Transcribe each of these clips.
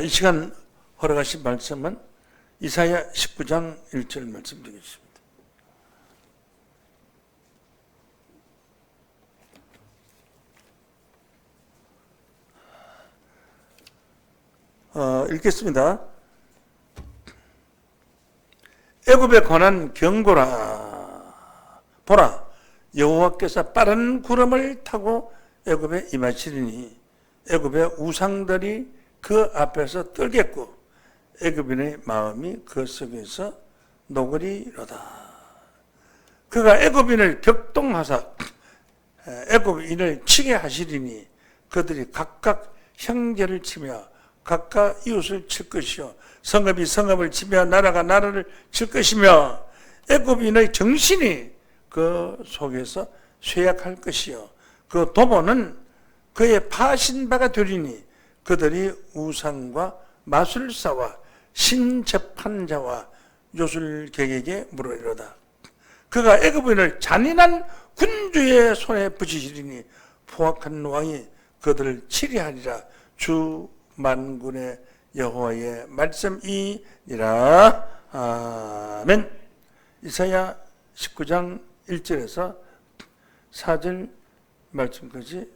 이 시간 허락하신 말씀은 이사야 19장 1절 말씀 드리겠습니다. 읽겠습니다. 애굽에 관한 경고라. 보라, 여호와께서 빠른 구름을 타고 애굽에 임하시리니 애굽의 우상들이 그 앞에서 떨겠고 애굽인의 마음이 그 속에서 녹으리로다. 그가 애굽인을 격동하사 애굽인을 치게 하시리니 그들이 각각 형제를 치며 각각 이웃을 칠 것이요 성읍이 성읍을 치며 나라가 나라를 칠 것이며 애굽인의 정신이 그 속에서 쇠약할 것이요 그 도보는 그의 파신 바가 되리니 그들이 우상과 마술사와 신재판자와 요술객에게 물으리로다. 그가 애굽인을 잔인한 군주의 손에 붙이시리니 포악한 왕이 그들을 치리하리라. 주 만군의 여호와의 말씀이니라. 아멘. 이사야 19장 1절에서 4절 말씀까지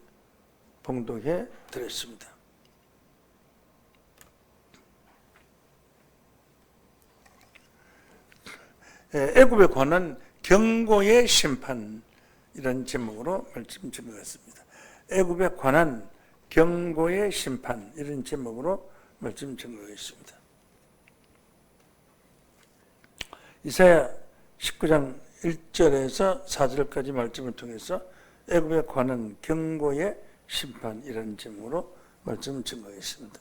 봉독해 드렸습니다. 애굽에 관한 경고의 심판, 이런 제목으로 말씀 전하겠습니다. 애굽에 관한 경고의 심판, 이런 제목으로 말씀 전하겠습니다. 이사야 19장 1절에서 4절까지 말씀을 통해서 애굽에 관한 경고의 심판, 이런 제목으로 말씀을 전하겠습니다.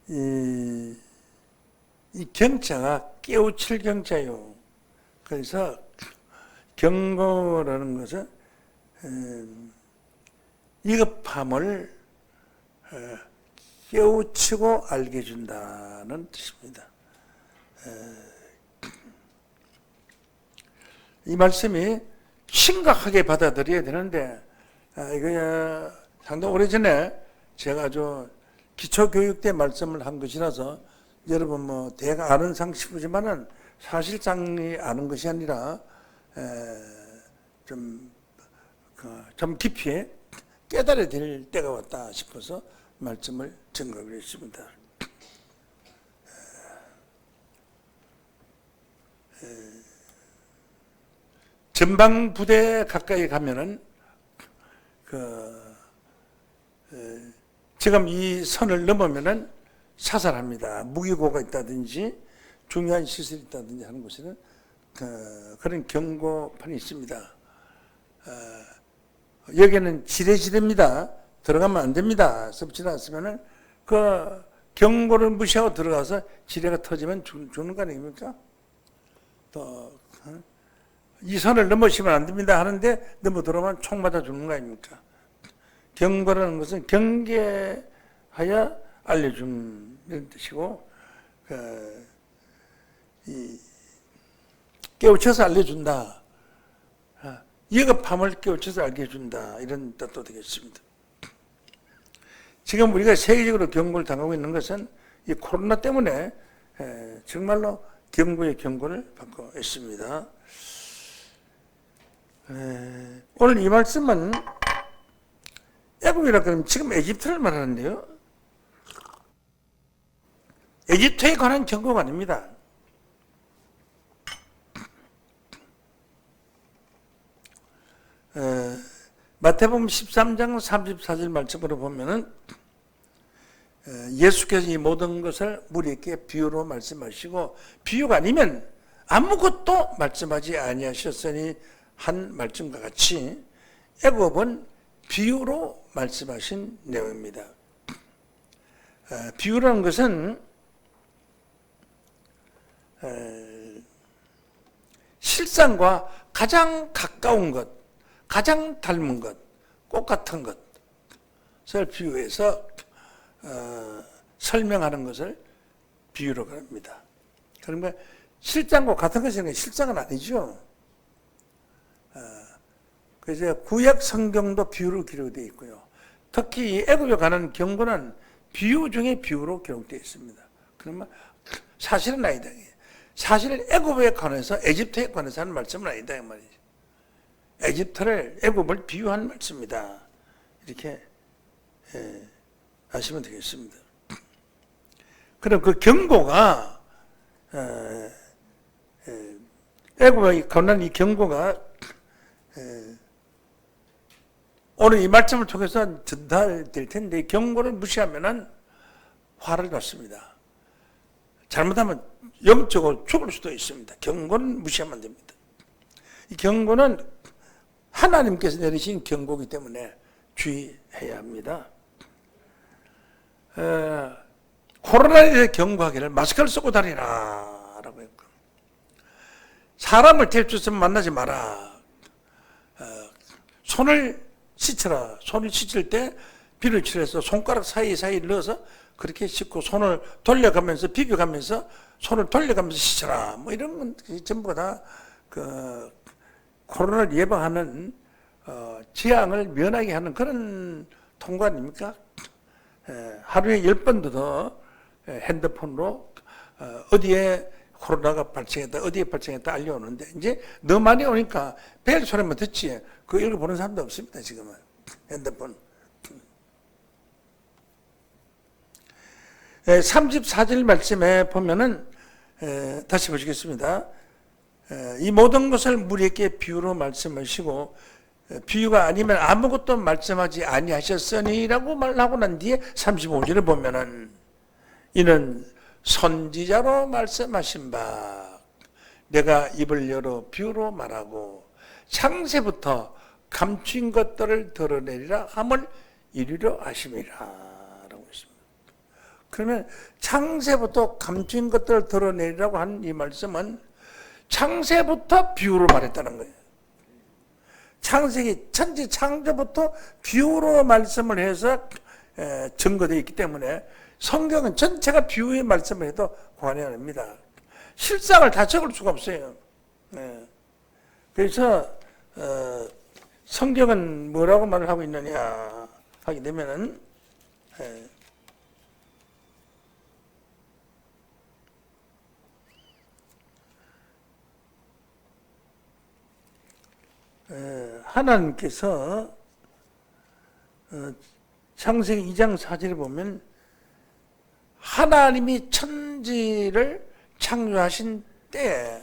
이 경자가 깨우칠 경자요. 그래서 경고라는 것은 위급함을 깨우치고 알게 해준다는 뜻입니다. 이 말씀이 심각하게 받아들여야 되는데 이거 상당히 오래전에 제가 아주 기초교육 때 말씀을 한 것이라서 여러분 뭐 대가 아는 상식이지만은 사실상이 아는 것이 아니라 좀 깊이 깨달아야 될 때가 왔다 싶어서 말씀을 증거를 했습니다. 전방 부대 가까이 가면은 지금 이 선을 넘으면은 사살합니다. 무기고가 있다든지 중요한 시설이 있다든지 하는 곳에는 그런 경고판이 있습니다. 여기는 지뢰지대입니다. 들어가면 안 됩니다. 섭지 않으면은 그 경고를 무시하고 들어가서 지뢰가 터지면 죽는 거 아닙니까? 또 이 선을 넘으시면 안 됩니다 하는데 넘어 들어오면 총 맞아 죽는 거 아닙니까? 경고라는 것은 경계하여 알려줌, 이런 뜻이고, 깨우쳐서 알려준다. 위급함을 깨우쳐서 알게 해준다. 이런 뜻도 되겠습니다. 지금 우리가 세계적으로 경고를 당하고 있는 것은 이 코로나 때문에 정말로 경고의 경고를 받고 있습니다. 오늘 이 말씀은 애굽이라 그러면 지금 에집트를 말하는데요. 에집트에 관한 경고가 아닙니다. 마태복음 13장 34절 말씀으로 보면은 예수께서 이 모든 것을 우리에게 비유로 말씀하시고 비유가 아니면 아무것도 말씀하지 아니하셨으니 한 말씀과 같이 애굽은 비유로 말씀하신 내용입니다. 비유라는 것은 실상과 가장 가까운 것, 가장 닮은 것, 꽃 같은 것을 비유해서 설명하는 것을 비유로 합니다. 그러면 실장과 같은 것이 실장은 아니죠. 그래서 구약 성경도 비유로 기록되어 있고요. 특히 애굽에 가는 경고는 비유 중에 비유로 기록되어 있습니다. 그러면 사실은 아니다. 사실 애굽에 관해서 에집트에 관해서 하는 말씀은 아니다 이 말이죠. 에집트를 애굽을 비유한 말씀이다. 이렇게 아시면 되겠습니다. 그럼 그 경고가 애굽에 관한 이 경고가 오늘 이 말씀을 통해서 전달될 텐데 경고를 무시하면은 화를 낳습니다. 잘못하면 영적으로 죽을 수도 있습니다. 경고는 무시하면 안 됩니다. 이 경고는 하나님께서 내리신 경고이기 때문에 주의해야 합니다. 코로나에 대해 경고하기를 마스크를 쓰고 다니라 라고 했고, 사람을 대출해서 만나지 마라. 손을 씻어라. 손을 씻을 때 비를 칠해서 손가락 사이사이 넣어서 그렇게 씻고 손을 돌려가면서 비벼가면서 손을 돌려가면서 씻어라. 뭐 이런 건 전부 다 그 코로나를 예방하는 재앙을 면하게 하는 그런 통고 아닙니까? 하루에 10번도 더 핸드폰으로 어디에 코로나가 발생했다, 어디에 발생했다 알려오는데, 이제 너무 많이 오니까 벨 소리만 듣지 그 읽어보는 사람도 없습니다. 지금은 핸드폰. 34절 말씀에 보면은 다시 보시겠습니다. 이 모든 것을 무리에게 비유로 말씀하시고 비유가 아니면 아무것도 말씀하지 아니하셨으니라고 말하고 난 뒤에 35절에 보면은 이는 선지자로 말씀하신 바 내가 입을 열어 비유로 말하고 창세부터 감춘 것들을 드러내리라 함을 이루려 하심이라 라고 했습니다. 그러면 창세부터 감춘 것들을 드러내리라고 한 이 말씀은 창세부터 비유로 말했다는 거예요. 창세기 천지 창조부터 비유로 말씀을 해서 증거되어 있기 때문에 성경은 전체가 비유의 말씀을 해도 과언이 아닙니다. 실상을 다 적을 수가 없어요. 그래서 성경은 뭐라고 말을 하고 있느냐 하게 되면은 하나님께서 창세기 2장 4절에 보면 하나님이 천지를 창조하신 때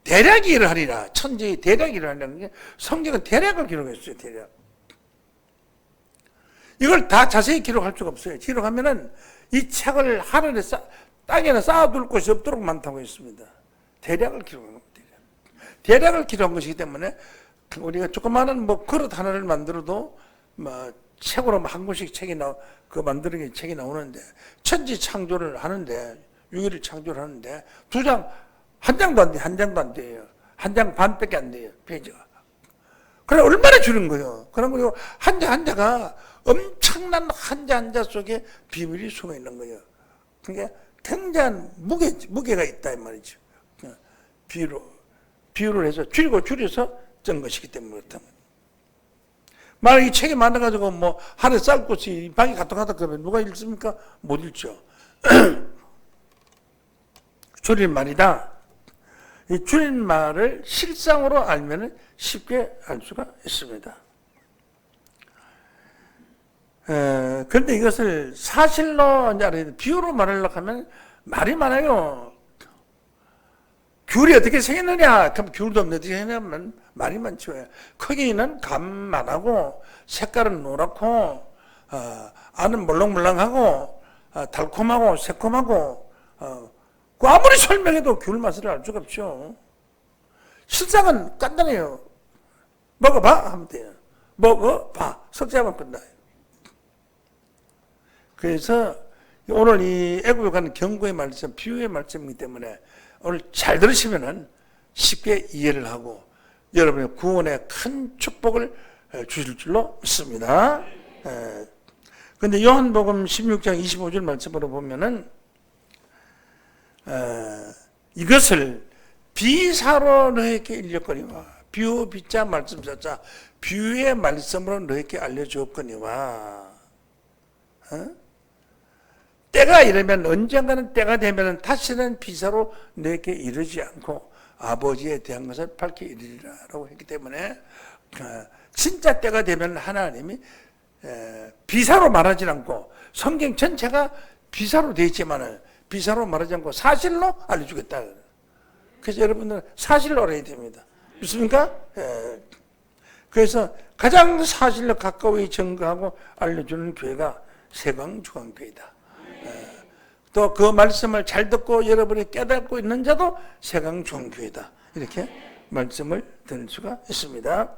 대략 일을 하리라. 천지의 대략 일을 하려는 게 성경은 대략을 기록했어요. 대략. 이걸 다 자세히 기록할 수가 없어요. 기록하면은 이 책을 하늘에 땅에는 쌓아둘 곳이 없도록 많다고 했습니다. 대략을 기록한 겁니다. 대략을 기록한 것이기 때문에 우리가 조그마한 뭐 그릇 하나를 만들어도 뭐 책으로 한 권씩 책이 그 만드는 게 책이 나오는데 천지 창조를 하는데 6일을 창조를 하는데 한 장도 안 돼, 한 장도 안 돼요. 한 장 반밖에 안 돼요, 페이지가. 그래 얼마나 줄인 거예요. 그리고 한자 한자가 엄청난 한자 한자 속에 비밀이 숨어 있는 거예요. 그러니까 굉장한 무게가 있다 이 말이죠. 비유를 해서 줄여서 짠 것이기 때문에 그렇다면. 만약 이 책이 많아가지고 뭐 하루에 쌀 곳이 방이 가득하다 그러면 누가 읽습니까? 못 읽죠. 줄임말이다. 이 줄임말을 실상으로 알면 쉽게 알 수가 있습니다. 그런데 이것을 사실로 이제 비유로 말하려고 하면 말이 많아요. 귤이 어떻게 생겼느냐? 그럼 귤도 없는데 어떻게 생겼냐면 말이 많죠. 크기는 감만하고 색깔은 노랗고 안은 물렁물렁하고 달콤하고 새콤하고 그 아무리 설명해도 귤 맛을 알 수가 없죠. 실상은 간단해요. 먹어봐 하면 돼요. 먹어봐. 석자만 끝나요. 그래서 오늘 이 애굽에 가는 경고의 말씀, 비유의 말씀이기 때문에 오늘 잘 들으시면은 쉽게 이해를 하고 여러분의 구원에 큰 축복을 주실 줄로 믿습니다. 그런데 요한복음 16장 25절 말씀으로 보면은 이것을 비사로 너에게 일렸거니와 비유 비자 말씀 자자 비유의 말씀으로 너에게 알려주었거니와 때가 이르면 언젠가는 때가 되면 다시는 비사로 너에게 이르지 않고 아버지에 대한 것을 밝히 이르리라라고 했기 때문에 진짜 때가 되면 하나님이 비사로 말하지 않고 성경 전체가 비사로 되어 있지만 비사로 말하지 않고 사실로 알려주겠다. 그래서 여러분들은 사실로 알아야 됩니다. 믿습니까? 그래서 가장 사실로 가까이 증거하고 알려주는 교회가 세강중앙교회다. 또 그 말씀을 잘 듣고 여러분이 깨닫고 있는 자도 세강중앙교회다. 이렇게 말씀을 드릴 수가 있습니다.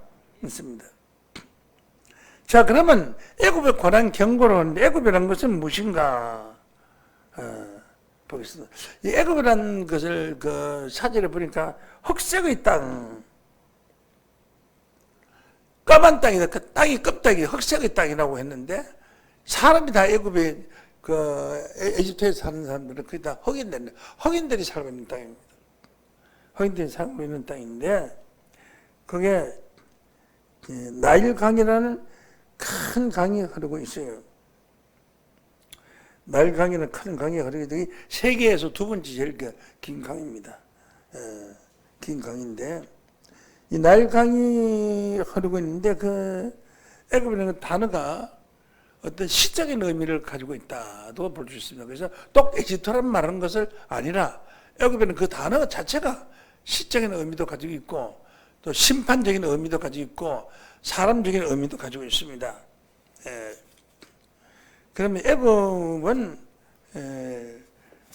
자, 그러면 애굽에 관한 경고를 하는데 애굽이라는 것은 무엇인가? 보겠습니다. 이 애굽이라는 것을 그 사진을 보니까 흑색의 땅, 까만 땅이다. 그 땅이 껍데기 흑색의 땅이라고 했는데 사람이 다 애굽에 그 에집트에 사는 사람들은 거의 다 흑인들이 살고 있는 땅입니다. 흑인들이 살고 있는 땅인데 그게 나일 강이라는 큰 강이 흐르고 있어요. 나일 강이는 큰 강이 흐르고 있는데 세계에서 두 번째 제일 긴 강입니다. 긴 강인데 이 나일 강이 흐르고 있는데 그 애굽이라는 단어가 어떤 시적인 의미를 가지고 있다도 볼 수 있습니다. 그래서 또 에집트라는 말하는 것을 아니라 애굽에는 그 단어 자체가 시적인 의미도 가지고 있고 또 심판적인 의미도 가지고 있고 사람적인 의미도 가지고 있습니다. 그러면 애굽은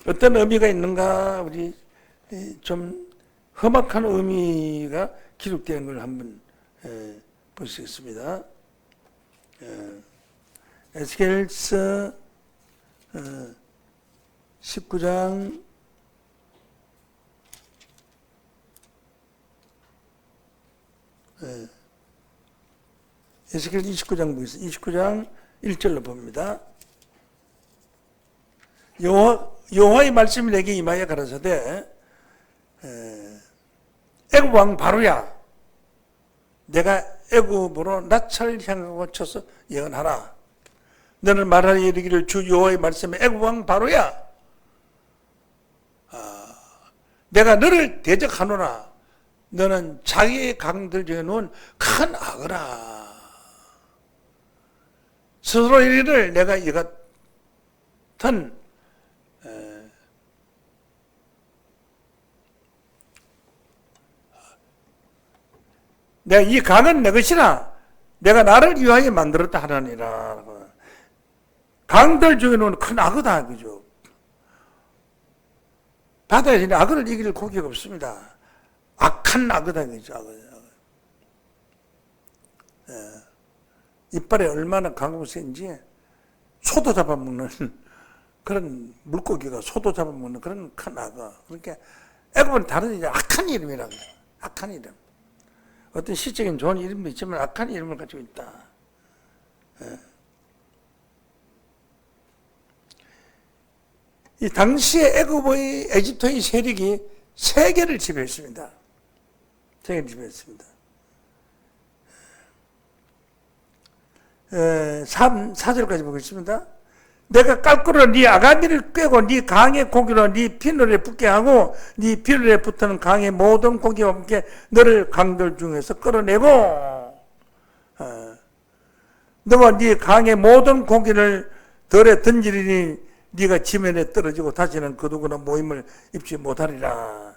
어떤 의미가 있는가 우리 좀 험악한 의미가 기록되는 걸 한번 볼 수 있습니다. 에스겔서 19장 에스겔 29장 보겠습니다. 29장 1절로 봅니다. 여호와의 말씀이 내게 임하여 가라사대 애굽 왕 바로야 내가 애굽으로 낯을 향하고 쳐서 예언하라. 너는 말하여 이르기를 주 여호와의 말씀에 애굽 왕 바로야 내가 너를 대적하노라. 너는 자기의 강들 중에 놓은 큰 악어라. 스스로 이르기를 내가 이 같은 내가 이 강은 내 것이라 내가 나를 위하여 만들었다 하라니라. 강들 중에 놓은 큰 악어다. 그죠? 바다에서 악어를 이길 고기가 없습니다. 악한 악어다. 그죠? 악어. 이빨에 얼마나 강하고 센지 소도 잡아먹는 그런 물고기가 소도 잡아먹는 그런 큰 악어. 그러니까 애굽은 다른 이제 악한 이름이라고 해요. 악한 이름. 어떤 시적인 좋은 이름도 있지만 악한 이름을 가지고 있다. 이 당시에 애굽의 에집트의 세력이 세계를 지배했습니다. 세계를 지배했습니다. 4절까지 보겠습니다. 내가 깔꾸로 네 아가미를 꿰고 네 강의 고기로 네 피누에 붙게 하고 네 피누에 붙는 강의 모든 고기와 함께 너를 강들 중에서 끌어내고 너와 네 강의 모든 고기를 덜에 던지리니 네가 지면에 떨어지고 다시는 그 누구나 모임을 입지 못하리라.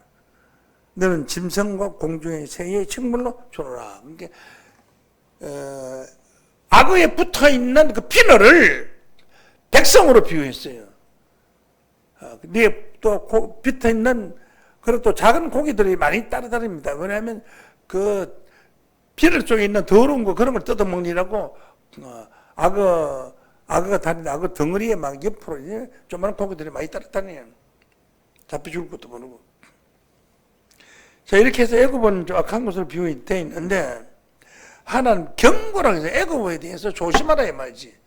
너는 짐승과 공중의 새의 식물로 주노라. 그러니까 악어에 붙어있는 그 피누를 백성으로 비유했어요. 또 붙어있는 그리고 또 작은 고기들이 많이 따라다닙니다. 왜냐하면 그 피누 쪽에 있는 더러운 거 그런 걸 뜯어먹느라고 악어가 다니는 악어 덩어리에 막 옆으로 조그마한 고기들이 많이 따라다녀요. 잡혀 죽을 것도 모르고. 자, 이렇게 해서 애굽은 악한 것으로 비유되어 있는데 하나는 경고라고 해서 애굽에 대해서 조심하라 이 말이지.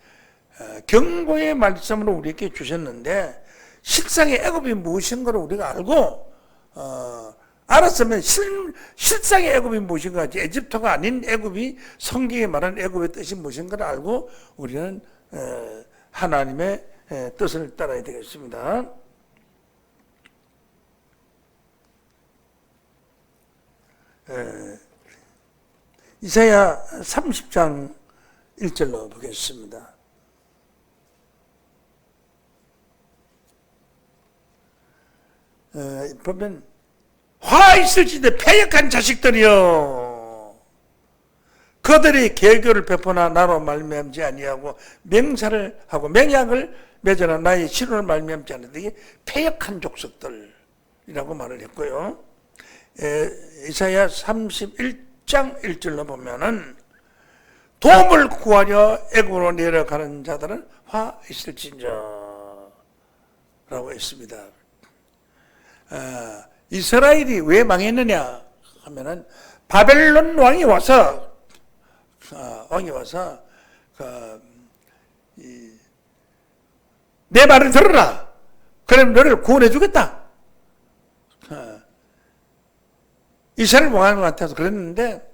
경고의 말씀으로 우리에게 주셨는데 실상의 애굽이 무엇인가를 우리가 알고 알았으면 실상의 애굽이 무엇인가, 에집트가 아닌 애굽이 성경에 말하는 애굽의 뜻이 무엇인가를 알고 우리는 하나님의 뜻을 따라야 되겠습니다. 이사야 30장 1절로 보겠습니다. 보면 화 있을지도 패역한 자식들이여, 그들이 계교를 베푸나 나로 말미암지 아니하고 맹사를 하고 맹약을 맺으나 나의 신호를 말미암지 않는데, 이게 패역한 족속들이라고 말을 했고요. 이사야 31장 1절로 보면은 도움을 구하려 애굽으로 내려가는 자들은 화 있을진저 라고 했습니다. 이스라엘이 왜 망했느냐 하면은 바벨론 왕이 와서 내 말을 들어라, 그럼 너를 구원해 주겠다. 이스라엘 왕한테서 그랬는데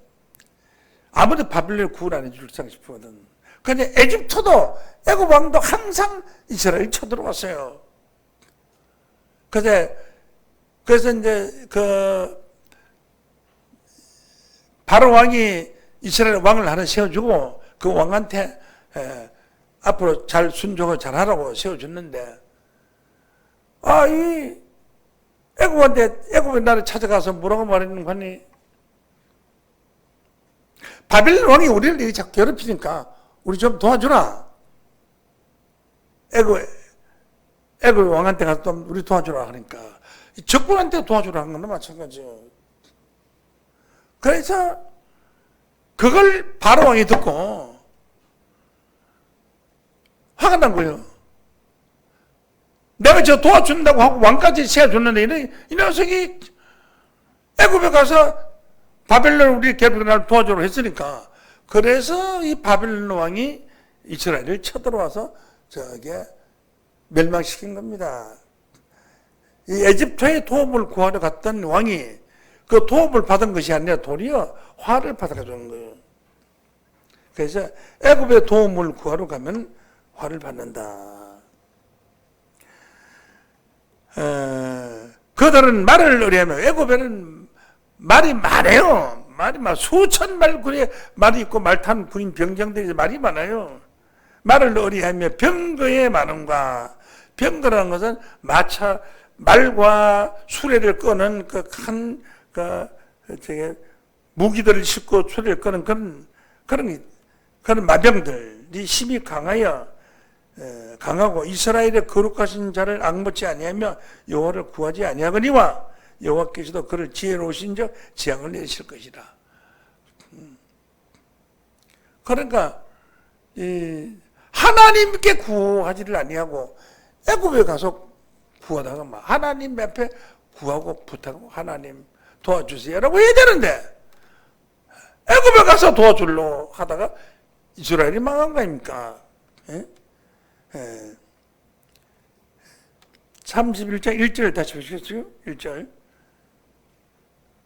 아무도 바벨론을 구원 안 해줄 싶거든. 근데 에집트도 애굽 왕도 항상 이스라엘 쳐들어왔어요. 그래서 이제 바로 왕이 이스라엘 왕을 하나 세워주고 그 왕한테 앞으로 잘 순종을 잘하라고 세워줬는데, 이 애굽의 나라를 찾아가서 뭐라고 말했는 거니? 바벨론 왕이 우리를 자꾸 괴롭히니까 우리 좀 도와주라. 애굽 왕한테 가서 좀 우리 도와주라 하니까 적군한테 도와주라 하는 거나 마찬가지예요. 그래서 그걸 바로 왕이 듣고 화가 난 거예요. 내가 저 도와준다고 하고 왕까지 세워줬는데 이 녀석이 애굽에 가서 바벨론 우리 괴롭히는 날 도와주라고 했으니까, 그래서 이 바벨론 왕이 이스라엘을 쳐들어와서 저게 멸망시킨 겁니다. 이 에집트의 도움을 구하러 갔던 왕이 그 도움을 받은 것이 아니라 도리어 화를 받아가지고 거예요. 그래서 애굽의 도움을 구하러 가면 화를 받는다. 그들은 말을 의뢰하며, 애굽에는 말이 많아요. 말이 수천 말군의 말이 있고 말 탄 군인 병장들이 말이 많아요. 말을 의뢰하며 병거의 많음과, 병거라는 것은 말과 수레를 끄는 무기들을 싣고 수레를 끄는 그런 마병들이 힘이 강하고 이스라엘의 거룩하신 자를 앙묻지 아니하며 여호와를 구하지 아니하거니와 여호와께서도 그를 지혜로우신 적 재앙을 내리실 것이라. 그러니까 하나님께 구하지를 아니하고 애굽에 가서 구하다가 하나님 앞에 구하고 부탁하고 하나님 도와주세요라고 해야 되는데, 애굽에 가서 도와주려고 하다가 이스라엘이 망한 거 아닙니까? 31장 1절 다시 보시겠어요? 1절.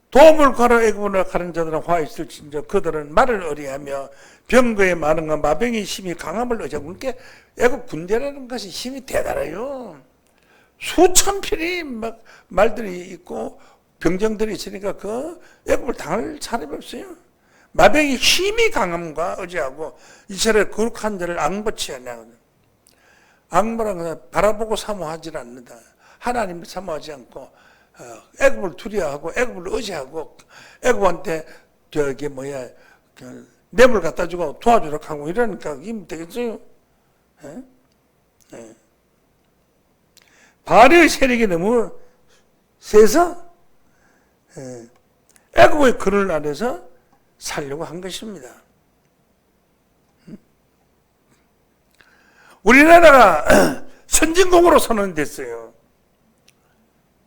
도움을 구하러 애굽으로 가는 자들은 화 있을진저 그들은 말을 의뢰하며 병거의 많음과 마병의 힘이 강함을 의지하고. 그러니까 애굽 군대라는 것이 힘이 대단해요. 수천 필이 말들이 있고 병정들이 있으니까 그 애굽을 당할 사람이 없어요. 마병의 힘이 강함과 의지하고 이스라엘 거룩한 자를 앙보치 아니하거든. 앙보라는 것은 바라보고 사모하지 않는다. 하나님을 사모하지 않고 애굽을 두려워하고 애굽을 의지하고 애굽한테 뇌물 갖다 주고 도와주라고 하고 이러니까 이게 되겠어요? 바알의 세력이 너무 세서 애굽의 그늘 아래서 살려고 한 것입니다. 우리나라가 선진국으로 선언됐어요.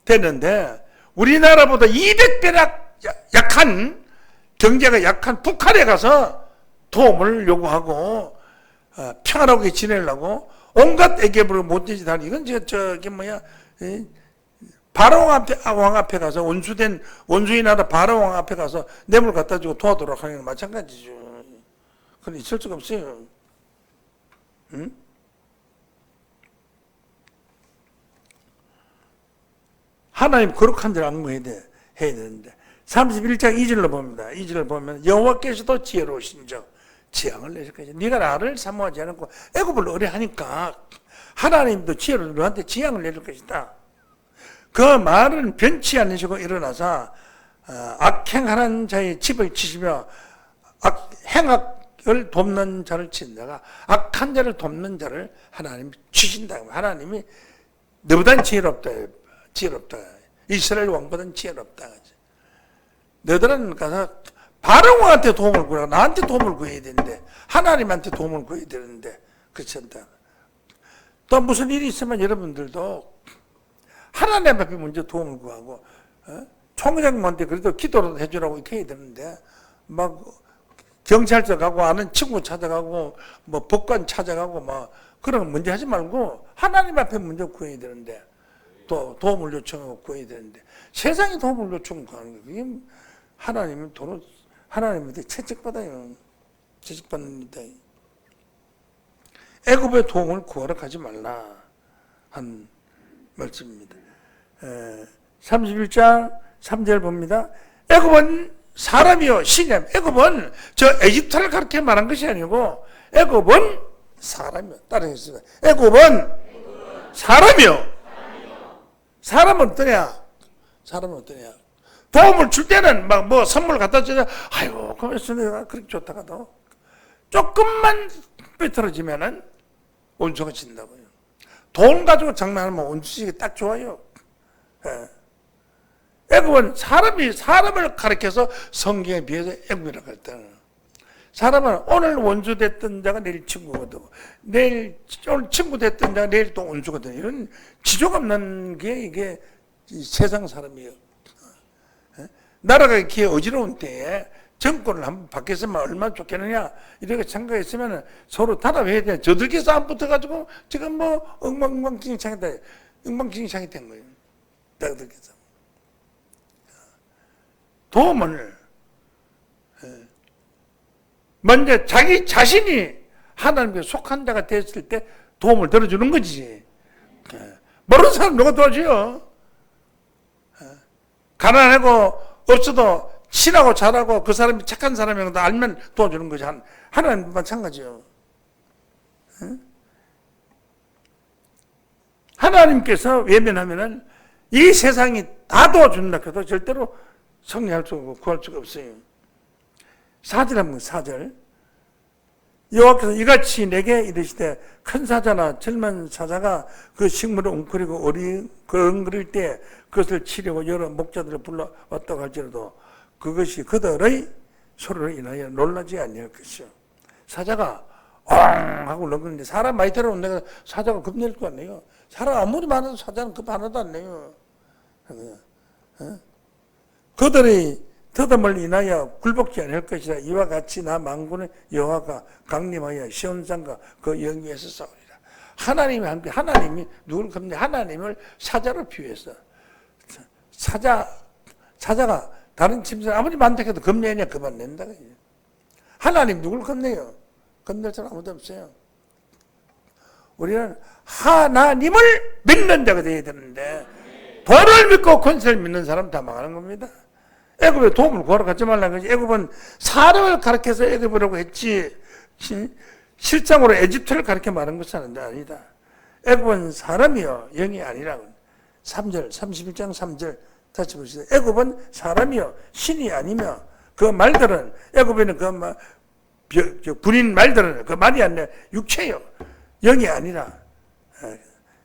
됐는데 우리나라보다 200배나 약한, 경제가 약한 북한에 가서 도움을 요구하고 평화롭게 지내려고 온갖 애교를 못된 짓 하는 이건 저기 뭐야 바로 왕 앞에 가서 원수의 나라 바로 왕 앞에 가서 뇌물 갖다 주고 도와도록 하는 건 마찬가지죠. 그건 있을 수가 없어요. 응? 하나님 거룩한 자를 악무해야 되는데 31장 2절로 봅니다. 2절을 보면 여호와께서도 지혜로우신 적 지향을 내실 것이다. 네가 나를 사모하지 않고 애굽을 의뢰하니까 하나님도 지혜로 너한테 지향을 내릴 것이다. 그 말은 변치 않으시고 일어나서 악행하는 자의 집을 치시며 행악을 돕는 자를 친다가 악한 자를 돕는 자를 하나님이 치신다. 하나님이 너보단 지혜롭다. 이스라엘 왕보다는 지혜롭다. 너들은 가서 바로 왕한테 도움을 구하고 나한테 도움을 구해야 되는데 하나님한테 도움을 구해야 되는데 그렇지 않다. 또 무슨 일이 있으면 여러분들도 하나님 앞에 먼저 도움을 구하고 총장님한테 그래도 기도라도 해주라고 이렇게 해야 되는데 막 경찰서 가고 아는 친구 찾아가고 뭐 법관 찾아가고 막 그런 거 먼저 하지 말고 하나님 앞에 먼저 구해야 되는데 또 도움을 요청하고 구해야 되는데 세상에 도움을 요청하는 게 그게 하나님한테 채찍받아요. 채찍받는다. 애굽의 도움을 구하러 가지 말라 한 말씀입니다. 31장 3절 봅니다. 애굽은 사람이요 신이야. 애굽은 저 에집트를 가르쳐 말한 것이 아니고 애굽은 사람이요. 다른 것입니다. 애굽은 사람이요. 사람은 어떠냐? 사람은 어떠냐? 도움을 줄 때는 막 뭐 선물 갖다 주자. 아이고, 그래서 내가 그렇게 좋다가도 조금만 삐뚤어지면은 온수가 진다고요. 돈 가지고 장난하면 온수식이 딱 좋아요. 애굽은 사람을 가르쳐서 성경에 비해서 애굽이라고 했다. 사람은 오늘 원수 됐던 자가 내일 친구가 되고 오늘 친구 됐던 자가 내일 또 원수가 되는 이런 지적 없는 게 이게 세상 사람이에요. 나라가 이렇게 어지러운 때에 정권을 한번 바뀌었으면 얼마나 좋겠느냐 이렇게 생각했으면 서로 단합해야 돼. 저들끼리 싸움 붙어가지고 지금 뭐 엉망진창이 된 거예요. 저들끼리 도움을 먼저 자기 자신이 하나님께 속한 자가 됐을 때 도움을 들어주는 거지. 모르는 사람 누가 도와줘요? 가난하고 없어도 친하고 잘하고 그 사람이 착한 사람이라도 알면 도와주는 거지. 하나님 마찬가지요. 하나님께서 외면하면은 이 세상이 다 도와준다 해도 절대로 승리할 수 없고 구할 수가 없어요. 4절 한번 4절. 여호와께서 이같이 내게 이르시되 큰 사자나 젊은 사자가 그 식물을 웅크리고 어리거릴 때 그것을 치려고 여러 목자들을 불러왔다고 할지라도 그것이 그들의 소리로 인하여 놀라지 아니할 것이요. 사자가 엉 하고 넘기는데 사람 많이 데려온 데가 사자가 겁낼 거 아니에요. 사람 아무리 많아도 사자는 겁 하나도 안 내요. 그들의 더듬을 인하여 굴복지 않을 것이라. 이와 같이 나 만군의 여호와가 강림하여 시온산과 그 영위에서 싸우리라. 하나님이 누구를 겁내? 하나님을 사자로 비유했어. 사자가 다른 짐승 아무리 많다 해도 겁내냐? 그만 낸다. 하나님 누구를 겁내요? 겁낼 사람 아무도 없어요. 우리는 하나님을 믿는 자가 되어야 되는데 돈을 믿고 권세를 믿는 사람 다 망하는 겁니다. 애굽에 도움을 구하러 가지 말라는 거지. 애굽은 사람을 가르쳐서 애굽이라고 했지 실상으로 에집트를 가르쳐 말한 것은 아니다. 애굽은 사람이요 영이 아니라고. 3절 31장 3절 다시 보시죠. 애굽은 사람이요 신이 아니며 그 말들은 애굽에는 군인 말들은 그 말이 아니라 육체요 영이 아니라.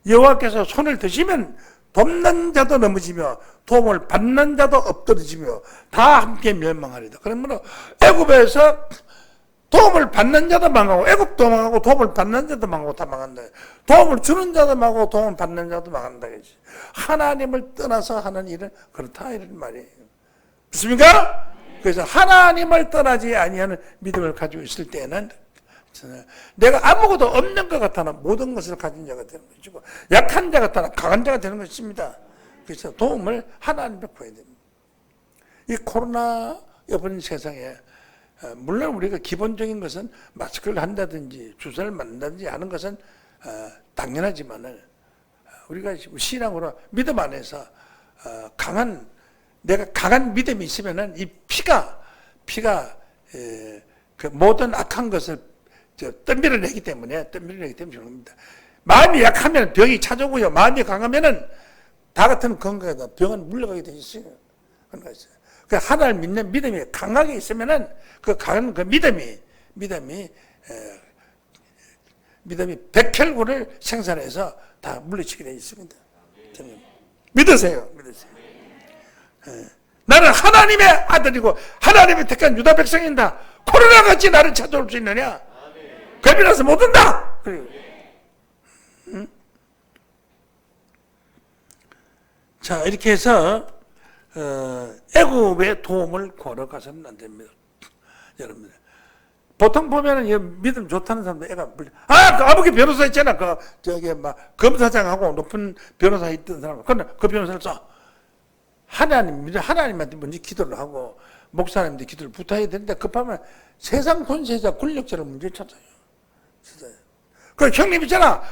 여호와께서 손을 드시면 돕는 자도 넘어지며 도움을 받는 자도 엎드러지며 다 함께 멸망하리다. 그러므로 애굽에서 도움을 받는 자도 망하고 애굽도 망하고 도움을 받는 자도 망하고 다 망한다. 도움을 주는 자도 망하고 도움을 받는 자도 망한다. 하나님을 떠나서 하는 일은 그렇다 이런 말이에요. 믿습니까? 그래서 하나님을 떠나지 아니하는 믿음을 가지고 있을 때는 내가 아무것도 없는 것 같아나 모든 것을 가진 자가 되는 것이고 약한 자 같아나 강한 자가 되는 것입니다. 그래서 도움을 하나님께 구해야 됩니다. 이 코로나 여번 세상에 물론 우리가 기본적인 것은 마스크를 한다든지 주사를 맞는다든지 하는 것은 당연하지만 우리가 신앙으로 믿음 안에서 내가 강한 믿음이 있으면은 이 피가 그 모든 악한 것을 떠밀어내기 때문에 좋습니다. 마음이 약하면 병이 찾아오고요. 마음이 강하면은 다 같은 건강에다 병은 물러가게 돼 있어요. 그 하나를 믿는 믿음이 강하게 있으면은 그 강한 그 믿음이 백혈구를 생산해서 다 물리치게 돼 있습니다. 믿으세요. 나는 하나님의 아들이고 하나님의 택한 유다 백성인다. 코로나같이 나를 찾아올 수 있느냐? 겁이나서 못 온다. 응? 자, 이렇게 해서 애굽의 도움을 구하러 가서는 안 됩니다. 여러분, 보통 보면은 믿음 좋다는 사람들 애가 그 아버지 변호사 있잖아. 검사장하고 높은 변호사 있던 사람. 그 변호사를 써. 하나님한테 먼저 기도를 하고 목사님한테 기도를 부탁해야 되는데 급하면 세상 권세자 권력자를 문제 찾아요. 그 형님 있잖아.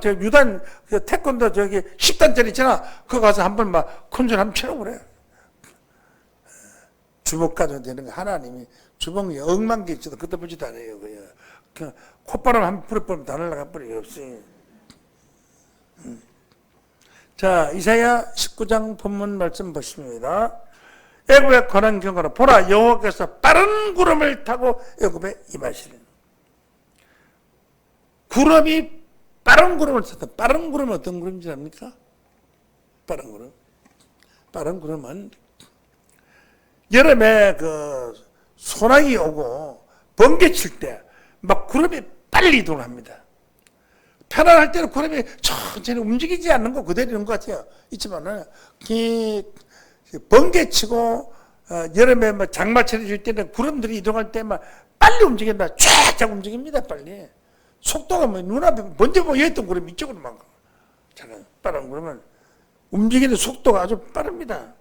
유단 태권도 10단짜리 있잖아. 그거 가서 한번 콘솔 한번 치라고 그래. 주먹 가져야 되는 거 하나님이 주먹이 억만 개 있어도 그때 보지도 않아요. 그 콧바람 한번 불어버리면 다 날아가 버려요. 없이. 자, 이사야 19장 본문 말씀 보십니다. 애굽에 관한 경고로 보라 여호와께서 빠른 구름을 타고 애굽에 임하시리니. 구름이 빠른 구름을 탔다. 빠른 구름은 어떤 구름인지 압니까? 빠른 구름은 여름에 소나기 오고 번개 칠 때 막 구름이 빨리 이동합니다. 편안할 때는 구름이 천천히 움직이지 않는 거 그대로 있는 것 같아요. 있지만은 번개 치고 여름에 장마철이 줄 때는 구름들이 이동할 때만 빨리 움직인다. 쫙쫙 움직입니다. 빨리. 속도가 눈앞에 먼저 보였던 구름이 이쪽으로 막 잠깐 빠른 구름은 움직이는 속도가 아주 빠릅니다.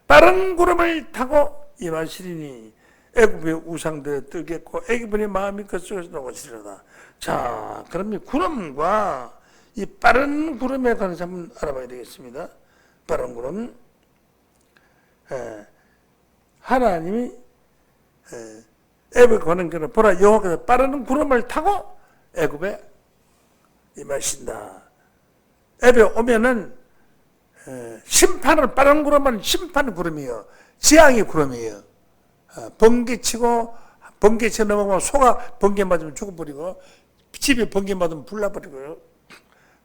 빠른 구름을 타고 임하시리니 애굽의 우상들에 들겠고 애굽의 마음이 그 속에서 녹아지리로다. 자, 그럼 이 구름과 이 빠른 구름에 관해서 한번 알아봐야 되겠습니다. 빠른 구름, 하나님이 애굽에 관한 것을 보라 여호와께서 빠른 구름을 타고 애굽에 임하신다. 애굽에 오면은 심판을 빠른 구름은 심판 구름이에요. 재앙의 구름이에요. 번개치고 번개쳐 넘어가면 소가 번개 맞으면 죽어버리고 집에 번개 맞으면 불나버리고요.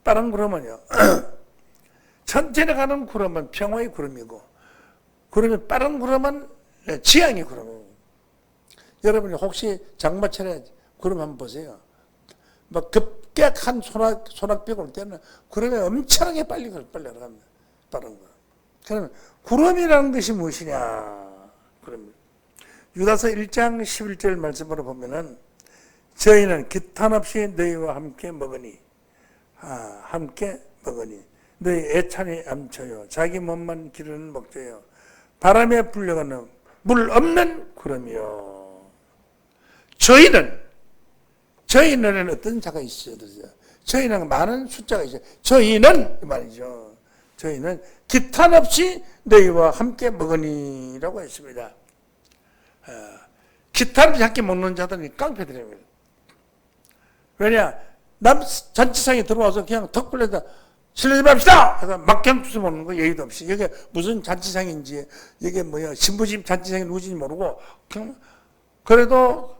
빠른 구름은요. 천천히 가는 구름은 평화의 구름이고 구름이 빠른 구름은 재앙의 구름이에요. 여러분이 혹시 장마철에 구름 한번 보세요. 막 급격한 소낙비가 올 때는 구름이 엄청나게 빨리 나갑니다. 빠른 구름. 그러면 구름이라는 것이 무엇이냐? 구름. 유다서 1장 11절 말씀으로 보면은 저희는 기탄 없이 너희와 함께 먹으니 너희 애찬이 암쳐요. 자기 몸만 기르는 목재요. 바람에 불려가는 물 없는 구름이요. 저희는 어떤 자가 있어요. 저희는 많은 숫자가 있어요. 저희는 말이죠. 저희는 기탄 없이 너희와 함께 먹으니라고 했습니다. 기탄 없이 함께 먹는 자들이 깡패들입니다. 왜냐? 남 잔치상에 들어와서 그냥 턱걸려다 실례 좀 합시다! 해서 막경 주워 먹는 거 예의도 없이. 이게 무슨 잔치상인지, 이게 신부집 잔치상이 누구인지 모르고, 그냥, 그래도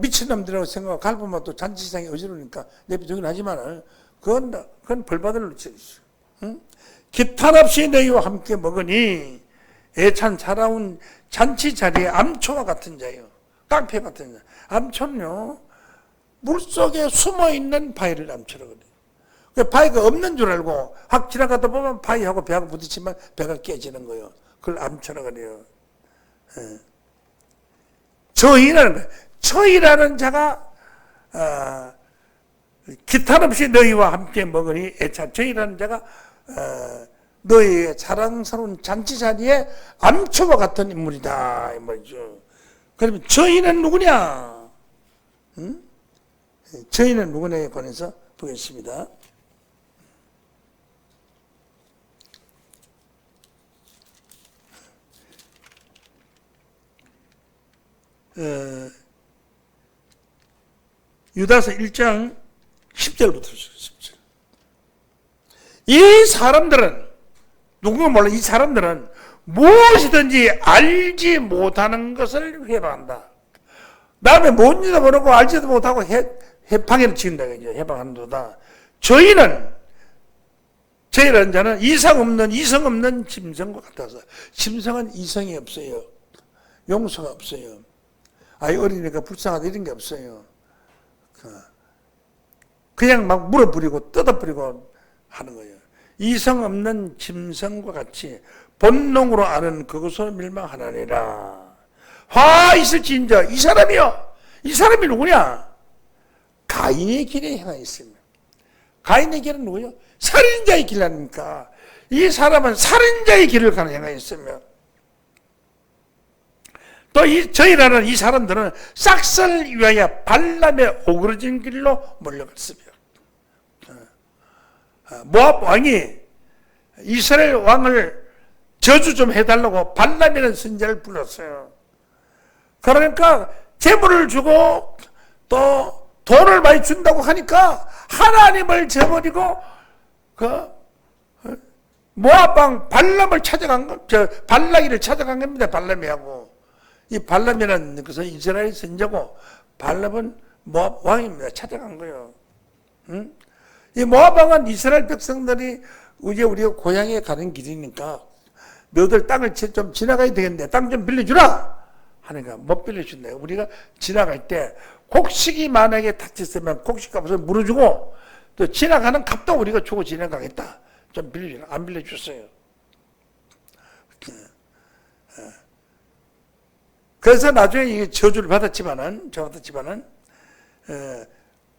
미친놈들이라고 생각하고 갈보면 또 잔치상이 어지러우니까 내비두긴 하지만, 그건 벌받을 루치가 있어. 응? 기탄 없이 너희와 함께 먹으니, 애찬 살아온 잔치 자리에 암초와 같은 자예요. 깡패 같은 자. 암초는요, 물속에 숨어있는 바위를 암초라고 그래요. 바위가 없는 줄 알고 확 지나가다 보면 바위하고 배하고 부딪히면 배가 깨지는 거예요. 그걸 암초라고 그래요. 저희라는 거예요. 저희라는 자가 기탄 없이 너희와 함께 먹으니 애차 저희라는 자가 너희의 자랑스러운 잔치 자리에 암초와 같은 인물이다 이 말이죠. 그러면 저희는 누구냐? 응? 저희는 누구냐에 관해서 보겠습니다. 유다서 1장 10절부터 10절. 이 사람들은 누군가 몰라. 이 사람들은 무엇이든지 알지 못하는 것을 회방한다. 남의 뭔지도 모르고 알지도 못하고 해방을 지은다. 해방하는 도다. 저희라는 자는 이성 없는 짐승과 같아서. 짐승은 이성이 없어요. 용서가 없어요. 아이 어리니까 불쌍하다 이런 게 없어요. 그냥 막 물어버리고 뜯어버리고 하는 거예요. 이성 없는 짐승과 같이 본능으로 아는 그것으로 멸망하나니라. 화 있을지인저 이 사람이요. 이 사람이 누구냐? 가인의 길에 행하였습니다. 가인의 길은 누구요? 살인자의 길 아닙니까? 이 사람은 살인자의 길을 가는 행하였으며 또 저희라는 이 사람들은 싹쓸 위하여 발람의 오그러진 길로 몰려갔으며 모압 왕이 이스라엘 왕을 저주 좀 해달라고 발람이라는 선지자를 불렀어요. 그러니까 재물을 주고 또 돈을 많이 준다고 하니까 하나님을 저버리고 모압 왕 발람을 찾아간 발락이를 찾아간 겁니다. 발람이하고 이 발람이라는 것은 이스라엘 선지자고 발람은 모압 왕입니다. 찾아간 거예요. 응? 이 모압 왕은 이스라엘 백성들이 이제 우리가 고향에 가는 길이니까 너희들 땅을 좀 지나가야 되겠는데 땅 좀 빌려주라 하니까 못 빌려준다. 우리가 지나갈 때 곡식이 만약에 다쳤으면 곡식값을 물어주고 또 지나가는 값도 우리가 주고 지나가겠다. 좀 빌려주라. 안 빌려줬어요. 그래서 나중에 이 저주를 받았지만은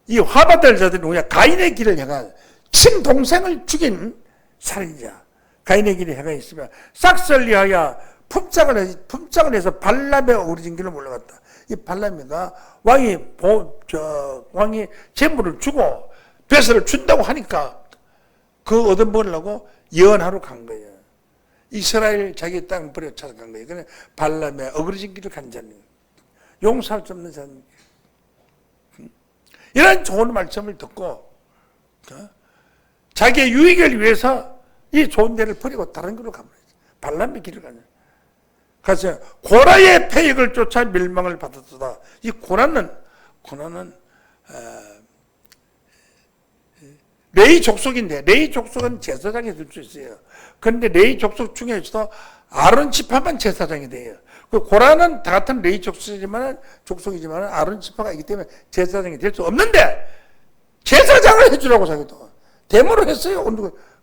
이 화받을 자들이 누구냐? 가인의 길을 향한 친동생을 죽인 살인자. 가인의 길에 해가 있으면 싹쓸 위하여 품짝을 해서 발람의 오르진 길로 몰려갔다. 이 발람이가 왕이 재물을 주고 벼슬을 준다고 하니까 그 얻어먹으려고 예언하러 간 거예요. 이스라엘 자기 땅 버려 찾아간 거예요. 그래 발람의 어그러진 길을 간 자는 용서할 수 없는 자는 이런 좋은 말씀을 듣고 자기의 유익을 위해서 이 좋은 데를 버리고 다른 길로 가버렸어요. 발람의 길을 가냐. 그래서 고라의 패역을 쫓아 멸망을 받았다. 이 고라는 레위 족속인데 레위 족속은 제사장이 될 수 있어요. 그런데 레위 족속 중에서도 아론 지파만 제사장이 돼요. 그 고라는 다 같은 레위 족속이지만 아론 지파가 있기 때문에 제사장이 될 수 없는데 제사장을 해주라고 자기도 데모를 했어요.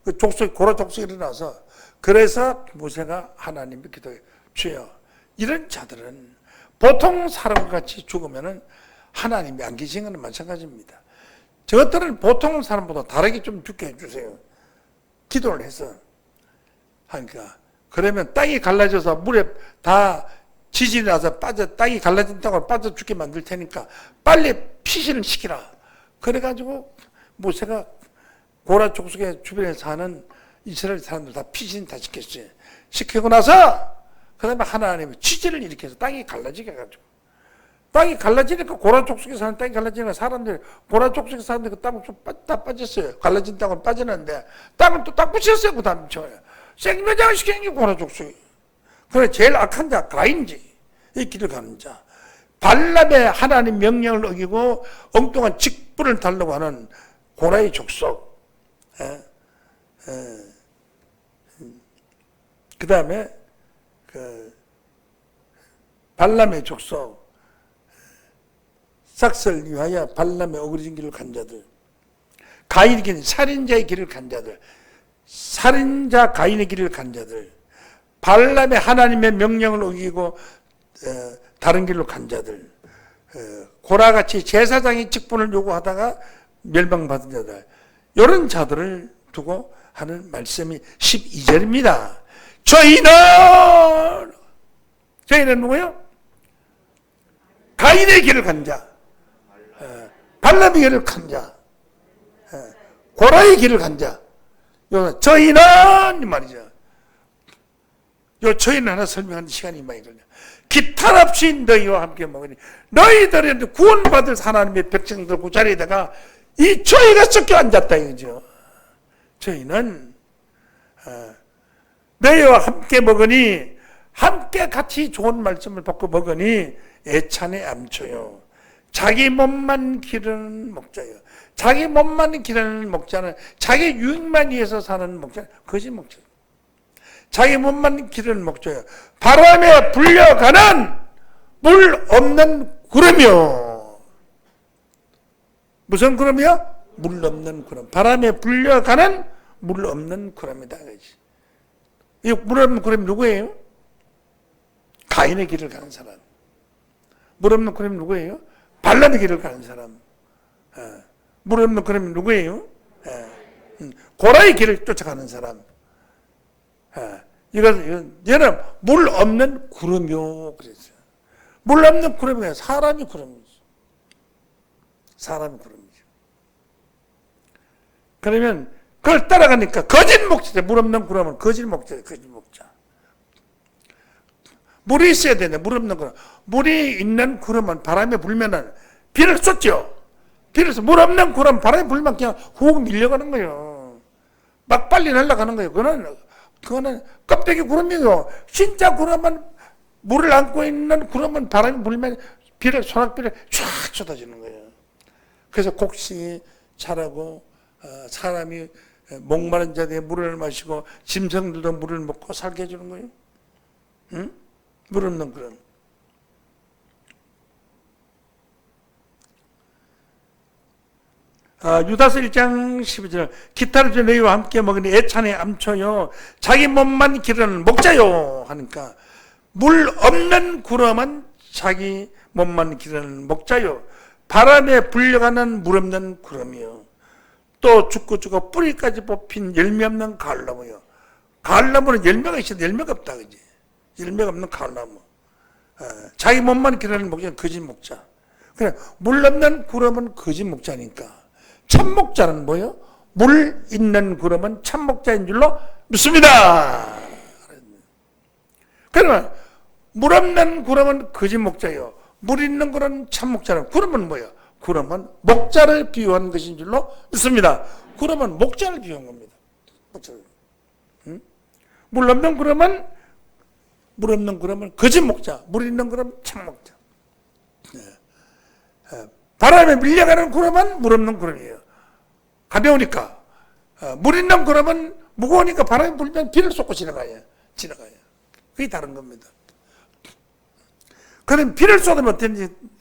그 족속 고라 족속이 일어나서 그래서 모세가 하나님께 기도해 주여 이런 자들은 보통 사람과 같이 죽으면은 하나님이 안 계신 것은 마찬가지입니다. 저것들은 보통 사람보다 다르게 좀 죽게 해주세요. 기도를 해서 하니까 그러면 땅이 갈라져서 물에 다 지진이 나서 땅이 갈라진다고 빠져 죽게 만들 테니까 빨리 피신을 시키라. 그래가지고 모세가 고라 족속의 주변에 사는 이스라엘 사람들 다 피신 다 시켰어요. 시키고 나서 그 다음에 하나님이 지진을 일으켜서 땅이 갈라지게 해가지고 땅이 갈라지니까 고라 족속에 사는 땅이 갈라지니까 사람들이 고라 족속에 사는데 그 땅을 다 빠졌어요. 갈라진 땅은 빠졌는데 땅을 또 딱 붙였어요. 그 다음에 생매장을 시키는 게 고라 족속이. 그래 제일 악한 자 가인지 이 길을 가는 자 발람의 하나님 명령을 어기고 엉뚱한 직분을 달라고 하는 고라의 족속. 그 다음에 발람의 족속 싹쓸 위하여 발람의 어그러진 길을 간 자들 가인의 길 살인자의 길을 간 자들 살인자 가인의 길을 간 자들 발람의 하나님의 명령을 어기고 다른 길로 간 자들 고라같이 제사장이 직분을 요구하다가 멸망받은 자들, 이런 자들을 두고 하는 말씀이 12절입니다. 저희는 누구요? 가인의 길을 간 자, 발람의 길을 간 자, 고라의 길을 간 자. 저희는 이 말이죠. 요 저희는 하나 설명하는 시간이 많이 걸려. 기탄 없이 너희와 함께 먹으니 너희들은 구원받을 하나님의 백성들 그 자리에다가 이 저희가 섞여 앉았다 이거죠. 저희는 너희와 함께 먹으니, 함께 같이 좋은 말씀을 받고 먹으니 애찬에 암초요. 자기 몸만 기르는 목자요. 자기 몸만 기르는 목자는 자기 유익만 위해서 사는 목자는 거짓 목자. 자기 몸만 기르는 목자요. 바람에 불려가는 물 없는 구름이요. 무슨 구름이요? 물 없는 구름. 바람에 불려가는 물 없는 구름이다. 이 물 없는 구름이 누구예요? 가인의 길을 가는 사람. 물 없는 구름이 누구예요? 발람의 길을 가는 사람. 물 없는 구름이 누구예요? 고라의 길을 쫓아가는 사람. 얘는 물 없는 구름이요. 그랬어요. 물 없는 구름이 사람이 구름이죠. 사람이 구름이죠. 그러면 그걸 따라가니까 거짓 목자. 물 없는 구름은 거짓 목자예요. 거짓 목자. 물이 있어야 되네. 물 없는 구름. 물이 있는 구름은 바람에 불면은 비를 쏟죠. 비를 쏟. 물 없는 구름 바람에 불면 그냥 훅 밀려가는 거예요. 막 빨리 날아가는 거예요. 그거는 껍데기 구름이고, 진짜 구름은 물을 안고 있는 구름은 바람이 불면 소낙비를 쫙 쏟아지는 거예요. 그래서 곡식이 자라고 사람이 목마른 자들이 물을 마시고 짐승들도 물을 먹고 살게 해주는 거예요. 응? 물 없는 구름. 유다서 1장 12절 기타를 줘 너희와 함께 먹으니 애찬에 암초요 자기 몸만 기르는 목자요 하니까 물 없는 구름은 자기 몸만 기르는 목자요 바람에 불려가는 물 없는 구름이요 또 죽고 뿌리까지 뽑힌 열매 없는 가을나무요. 가을나무는 열매가 있어도 열매가 없다 그지. 열매가 없는 가을나무. 자기 몸만 기르는 목자는 거짓 목자. 그래 물 없는 구름은 거짓 목자니까 참목자는 뭐예요? 물 있는 구름은 참목자인 줄로 믿습니다. 그러면 물 없는 구름은 거짓 목자요. 물 있는 구름은 참목자는 구름은 뭐예요? 구름은 목자를 비유한 것인 줄로 믿습니다. 구름은 목자를 비유한 겁니다. 목자를. 응? 물 없는 구름은 거짓 목자, 물 있는 구름은 참목자. 바람에 밀려가는 구름은 물 없는 구름이에요. 가벼우니까. 물 있는 구름은 무거우니까 바람이 불면 비를 쏟고 지나가요. 그게 다른 겁니다. 그럼 비를 쏟으면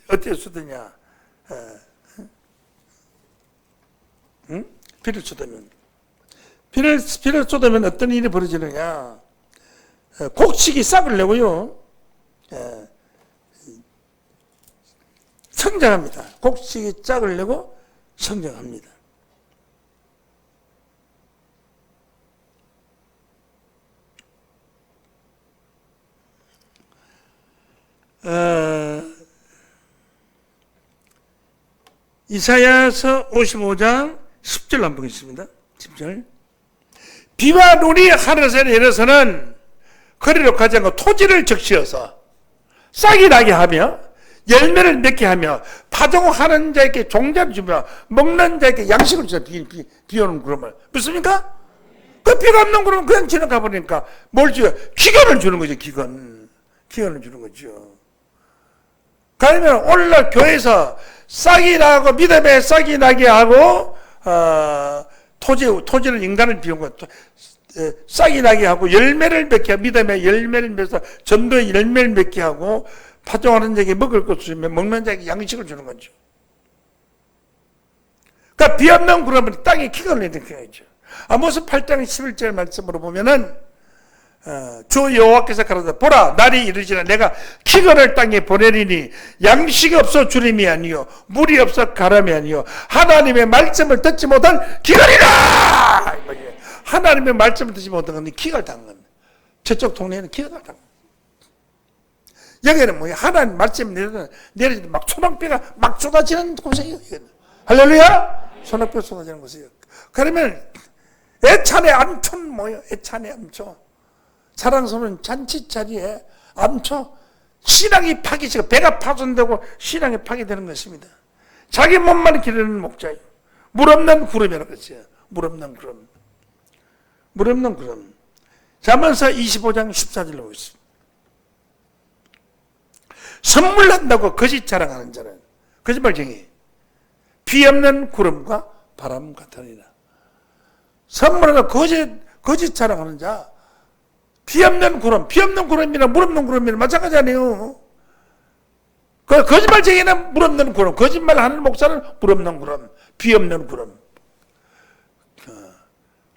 어떻게 쏟느냐? 응? 비를 쏟으면 어떤 일이 벌어지느냐? 곡식이 싹을 내고요. 성장합니다. 곡식이 짝을 내고 성장합니다. 이사야서 55장 10절 한번 보겠습니다. 10절. 비와 눈이 하늘에서 내려서는 거리로 가지 않고 토지를 적시어서 싹이 나게 하며 열매를 맺게 하며 파종하는 자에게 종자를 주며 먹는 자에게 양식을 주며 비 오는 구름을 믿습니까? 그 비가 없는 구름은 그냥 지나가 버리니까 뭘 줘요? 기근을 주는 거죠. 기근을 주는 거죠. 그러면 오늘날 교회에서 싹이 나고 믿음에 싹이 나게 하고 토지를 인간을 비운 것 싹이 나게 하고 열매를 맺게 하고 믿음에 열매를 맺어서 전도에 열매를 맺게 하고 파종하는 자에게 먹을 것을 주면 먹는 자에게 양식을 주는 거죠. 그러니까 비 없는 구름은 땅에 기근을 일으켜야죠. 아모스 8장 11절 말씀으로 보면은 주 여호와께서 가라사대 보라 날이 이르지나 내가 기근을 땅에 보내리니 양식이 없어 주림이 아니요 물이 없어 가람이 아니요 하나님의 말씀을 듣지 못한 기근이다. 하나님의 말씀을 듣지 못한 건 기근을 당한 겁니다. 저쪽 동네에는 기근을 당한 겁니다. 여기는 뭐야? 하나님 말씀 내리는데 막 소낙비가 막 쏟아지는 곳이에요. 할렐루야! 소낙비가 쏟아지는 곳이에요. 그러면 애찬의 암초는 뭐예요? 애찬의 암초. 사랑스러운 잔치 자리에 암초. 신앙이 파괴되고 배가 파손되고 신앙이 파괴되는 것입니다. 자기 몸만 기르는 목자예요. 물 없는 구름이라고 했어요. 물 없는 구름. 물 없는 구름. 잠언서 25장 14절로 보겠습니다. 선물한다고 거짓 자랑하는 자는 거짓말쟁이 비 없는 구름과 바람 같으니라. 선물한다고 거짓 자랑하는 자 비 없는 구름이나 물 없는 구름이나 마찬가지 아니에요. 그 거짓말쟁이는 물 없는 구름, 거짓말하는 목사는 물 없는 구름, 비 없는 구름.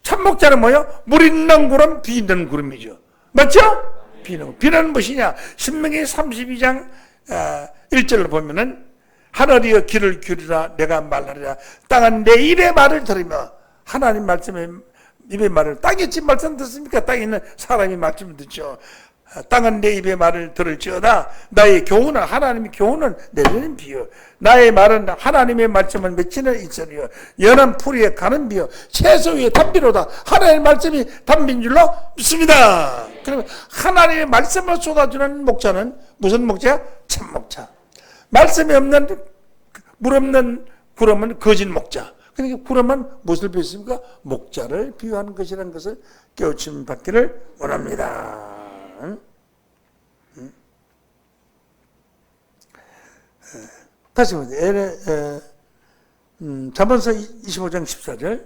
참목자는 뭐예요? 물 있는 구름, 비 있는 구름이죠. 맞죠? 비는 무엇이냐? 신명기 32장 1절을 보면은 하늘이여 귀를 기울이라 내가 말하리라 땅은 내 입의 말을 들으며 하나님 말씀에 입의 말을 땅에 집 말씀 듣습니까? 땅에 있는 사람이 말씀을 듣죠. 땅은 내 입의 말을 들을지어다 나의 교훈은 하나님의 교훈은 내리는 비요 나의 말은 하나님의 말씀은 맺히는 이슬이요 연한 풀 위에 가는 비요 채소 위에 담비로다. 하나님의 말씀이 담비인 줄로 믿습니다. 그러면 하나님의 말씀을 쏟아주는 목자는 무슨 목자야? 참목자. 말씀이 없는 물 없는 구름은 거짓 목자. 그러니까 구름은 무엇을 비유했습니까? 목자를 비유하는 것이라는 것을 깨우침 받기를 원합니다. 다시 보세요. 잠언서 25장 14절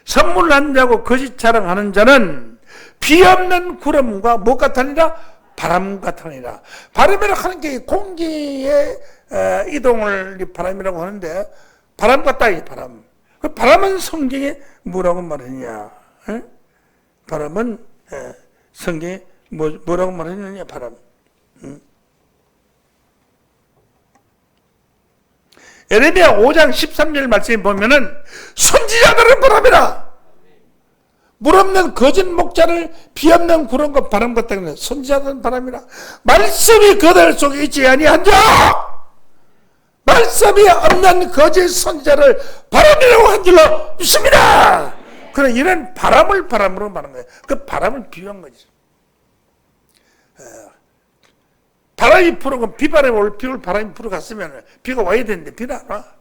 선물한 자고 거짓 자랑하는 자는 비 없는 구름과 무엇 같으니라? 바람 같으니라. 바람이라고 하는 게 공기의 이동을 바람이라고 하는데 바람 같다 이 바람. 그 바람은 성경에 뭐라고 말하느냐? 바람은 성경에 뭐라고 말하느냐? 바람. 에레미야 5장 13절 말씀에 보면은 선지자들은 바람이라. 물 없는 거짓 목자를 비 없는 구름과 바람 같다 그래. 선지자들은 바람이라. 말씀이 그들 속에 있지 아니한 자 말씀이 없는 거짓 선지자를 바람이라고 한 줄로 믿습니다. 그래 이런 바람을 바람으로 말하는 거예요. 그 바람을 비유한 거죠. 바람이 불어고 비바람이 비올 바람이 불어갔으면 비가 와야 되는데 비는 안 와.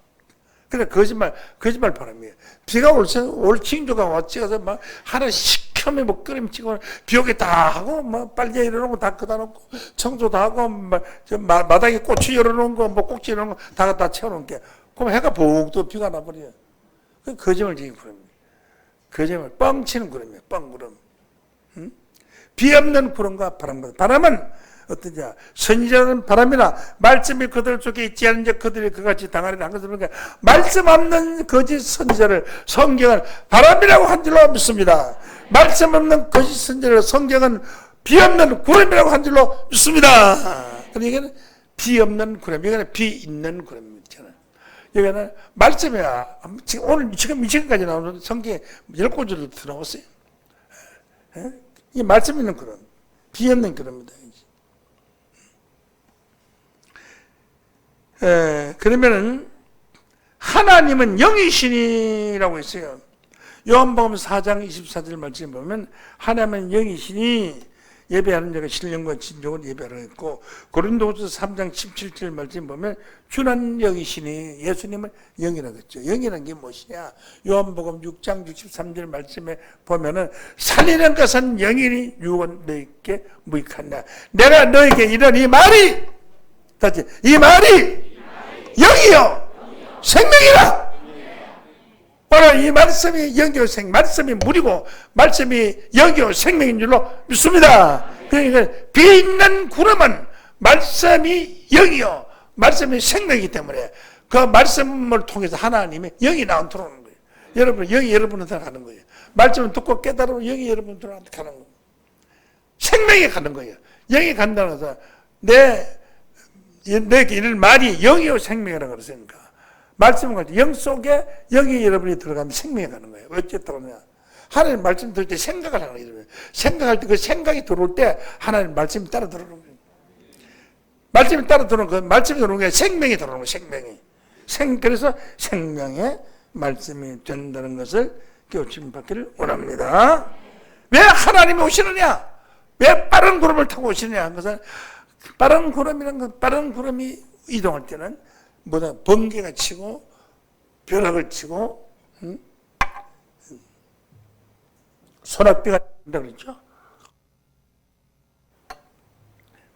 그래 거짓말 바람이에요. 비가 올 징조가 왔지 가서 막 하나 시커매 뭐 끓임 치고 비 오게 다 하고 뭐 빨개 열어놓고 다 끄다 놓고 청소 다 하고 마당에 꽃이 열어놓은 거 뭐 꼭지 열어놓은 거 다 갖다 채워놓은 게 그럼 해가 보고도 비가 나버려요. 그 거짓말쟁이 구름이에요. 거짓말 뻥치는 구름이에요. 뻥구름. 비 없는 구름과 바람과 바람은 어떠냐? 선지자는 바람이나 말씀이 그들 속에 있지 않은 자 그들이 그같이 당하리라 한 것을 보니까 말씀 없는 거짓 선지자를 성경은 바람이라고 한 줄로 믿습니다. 말씀 없는 거짓 선지자를 성경은 비 없는 구름이라고 한 줄로 믿습니다. 그러니까 비 없는 구름, 여기는 비 있는 구름입니다. 여기는 말씀이야. 지금 이 시간까지 나오는 성경에 10구절도 들어왔어요. 이 말씀 있는 구름, 비 없는 구름입니다. 그러면은 하나님은 영이시니라고 했어요. 요한복음 4장 24절 말씀 보면 하나님은 영이시니 예배하는 자가 신령과 진정으로 예배하라고 했고 고린도후서 3장 17절 말씀 보면 주는 영이시니 예수님은 영이라고 했죠. 영이라는 게 무엇이냐? 요한복음 6장 63절 말씀에 보면은 살리는 것은 영이니 육은 너희에게 무익하냐. 내가 너에게 이런 이 말이 다시 이 말이 영이요 생명이라. 바로 이 말씀이 영이요 생, 말씀이 물이고 말씀이 영이요 생명인 줄로 믿습니다. 그러니까 비 있는 구름은 말씀이 영이요 말씀이 생명이기 때문에 그 말씀을 통해서 하나님의 영이 나온 들어오는 거예요. 여러분, 영이 여러분한테 가는 거예요. 말씀을 듣고 깨달으면 영이 여러분들한테 가는 거예요. 생명이 가는 거예요. 영이 간다는 것은 내게 이런 말이 영이요 생명이라고 그랬으니까. 말씀을 갈 때 영 속에 영이 여러분이 들어가면 생명이 가는 거예요. 어쨌다고 하냐. 하나님 말씀 들을 때 생각을 하는 거예요. 생각할 때 그 생각이 들어올 때 하나님 말씀이 따라 들어오는 거예요. 말씀이 따라 들어오는 그 말씀이 들어오는 게 생명이 들어오는 거예요. 생명이. 그래서 생명의 말씀이 된다는 것을 깨우침 받기를 원합니다. 왜 하나님이 오시느냐? 왜 빠른 구름을 타고 오시느냐? 한 것은 빠른 구름이라는 건 빠른 구름이 이동할 때는 뭐다 번개가 치고 벼락을 치고 소낙비가 된다고 그랬죠.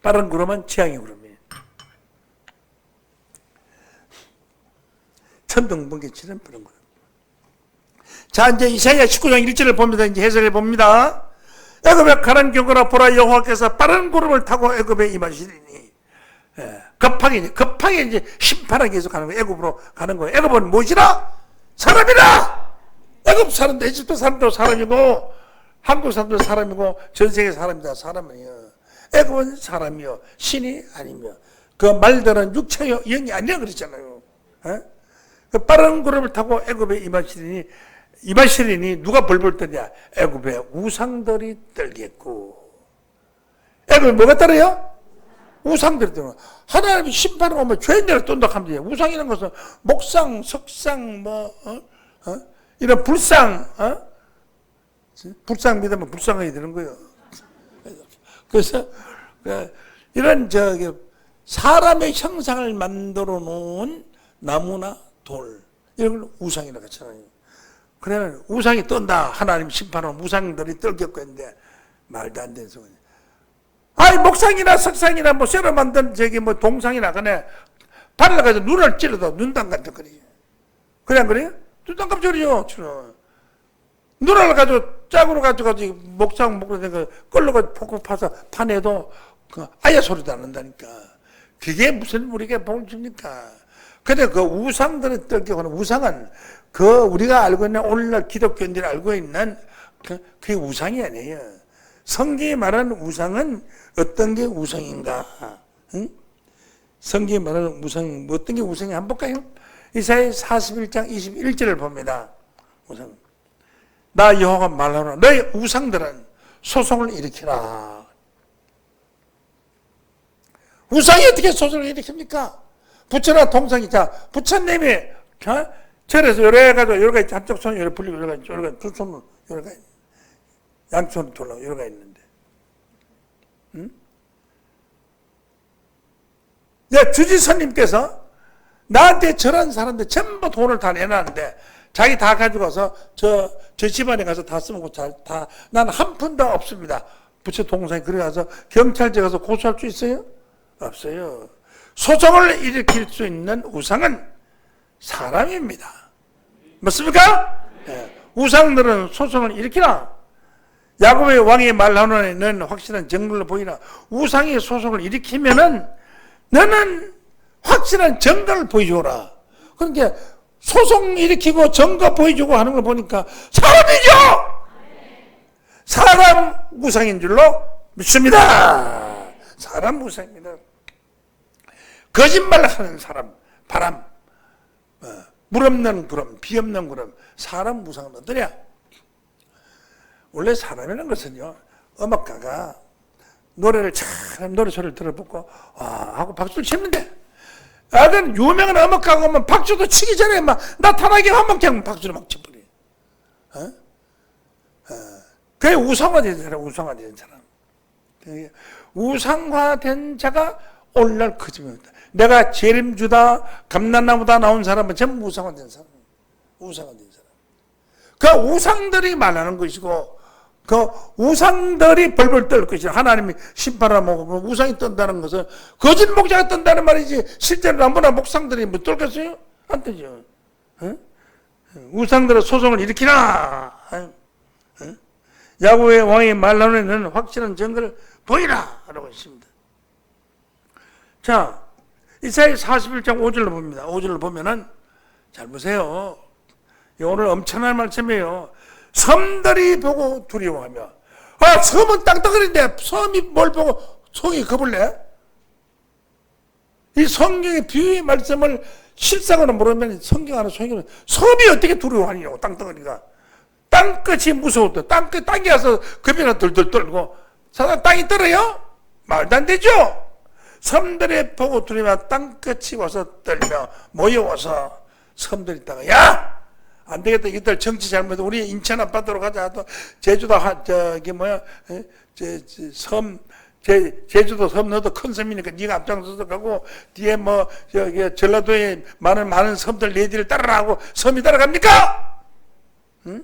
빠른 구름은 재앙의 구름이에요. 천둥번개 치는 빠른 구름. 자, 이제 이사야 19장 1절을 봅니다. 이제 해설해 봅니다. 애굽에 가는 경고라 보라 여호와께서 빠른 구름을 타고 애굽에 임하시리니. 급하게 이제 심판하기 위해서 가는 거예요. 애굽으로 가는 거예요. 애굽은 무엇이라? 사람이라! 애굽 사람도, 이집트 사람도 사람이고, 한국 사람도 사람이고, 전 세계 사람이다. 사람이에요. 애굽은 사람이요. 신이 아니며. 그 말들은 육체요. 영이 아니라 그랬잖아요. 그 빠른 구름을 타고 애굽에 임하시리니 누가 벌벌 떠냐? 애굽의 우상들이 떨겠고. 애굽에 뭐가 떨어요? 우상들이 떨어. 하나님이 심판을 오면 죄인들을 떤다합니다. 우상이라는 것은 목상, 석상, 이런 불상, 불상 믿으면 불쌍하게 되는 거예요. 그래서 이런 사람의 형상을 만들어 놓은 나무나 돌 이런 걸 우상이라고 하잖아요. 그러면 우상이 떤다. 하나님 심판하면 우상들이 떨겠고 했는데 말도 안 되는 소리. 아이 목상이나 석상이나 뭐 새로 만든 동상이나 그네 발을 가지고 눈을 찔러도 눈담 깜짝거려. 그래 안 그래요? 눈담 깜짝거리죠. 눈을 가지고 짝으로 가지고 목상 목으로 된 거 끌러가 폭폭 파서 파내도 아예 소리도 안 난다니까. 그게 무슨 우리에게 복을 줍니까? 근데 그 우상들을 떨게 하는 우상은 우리가 알고 있는 오늘날 기독교인들이 알고 있는 그게 우상이 아니에요. 성경이 말하는 우상은 어떤 게 우상인가? 응? 성경이 말하는 우상이 어떤 게 우상이 한번 볼까요? 이사야 41장 21절을 봅니다. 우상. 나 여호와가 말하노라 너희 우상들은 소송을 일으키라. 우상이 어떻게 소송을 일으킵니까? 부처나 동상이 부처님이 절에서 여러 가지 한쪽 손 여러 불리고 여러 가지 두 손으로 여러 가지 양손으로 돌아가고 여러 가지 있는데, 응? 주지스님께서 나한테 절한 사람들 전부 돈을 다 내놨는데 자기 다 가지고 와서 저 집안에 가서 다 쓰고 나는 한 푼도 없습니다. 부처 동상이 그래 가서 경찰서에 가서 고소할 수 있어요? 없어요. 소송을 일으킬 수 있는 우상은 사람입니다. 맞습니까? 네. 우상들은 소송을 일으키라. 야곱의 왕이 말하노니 확실한 증거를 보이라. 우상이 소송을 일으키면은 너는 확실한 증거를 보여줘라. 그러니까 소송 일으키고 증거 보여주고 하는 걸 보니까 사람이죠. 사람 우상인 줄로 믿습니다. 사람 우상입니다. 거짓말하는 사람, 바람, 물 없는 구름, 비 없는 구름, 사람 우상은 어떠냐? 원래 사람이라는 것은요, 음악가가 노래를 참 노래 소리를 들어보고 하고 박수를 치는데, 아는 유명한 음악가가 오면 박수도 치기 전에 막 나타나게 하면 그냥 박수를 막 쳐버려. 그게 우상화된 사람, 우상화된 사람. 우상화된 자가 오늘날 거짓말이다. 내가 재림주다, 감난나무다 나온 사람은 전부 우상화된 사람. 우상화된 사람. 그 우상들이 말하는 것이고, 그 우상들이 벌벌 떨 것이죠. 하나님이 심판하고 우상이 떤다는 것은 거짓 목자가 떤다는 말이지, 실제로 나무나 목상들이 뭐 떨겠어요? 안 뜨죠. 우상들의 소송을 일으키라. 야곱의 왕이 말하는 확실한 증거를 보이라 라고 했습니다. 자, 이사야 41장 5절로 봅니다. 5절로 보면은 잘 보세요. 오늘 엄청난 말씀이에요. 섬들이 보고 두려워하며. 섬은 땅덩어리인데 섬이 뭘 보고 성이 겁을 내? 이 성경의 비유의 말씀을 실상으로 모르면 성경 하나 소용이 없어요. 섬이 어떻게 두려워하냐고, 땅덩어리가. 땅끝이 무서웠다. 땅이 가서 급이나 들들 떨고, 사람 땅이 떨어요? 말도 안 되죠? 섬들이 보고 두려워 땅끝이 와서 떨며 모여와서 섬들이 있다가, 야! 안 되겠다. 이들 정치 잘못해. 우리 인천 아파트로 가자. 또 제주도 제주도 섬 너도 큰 섬이니까 네가 앞장서서 가고 뒤에 전라도에 많은 섬들 네 뒤를 따라하고 섬이 따라갑니까? 응?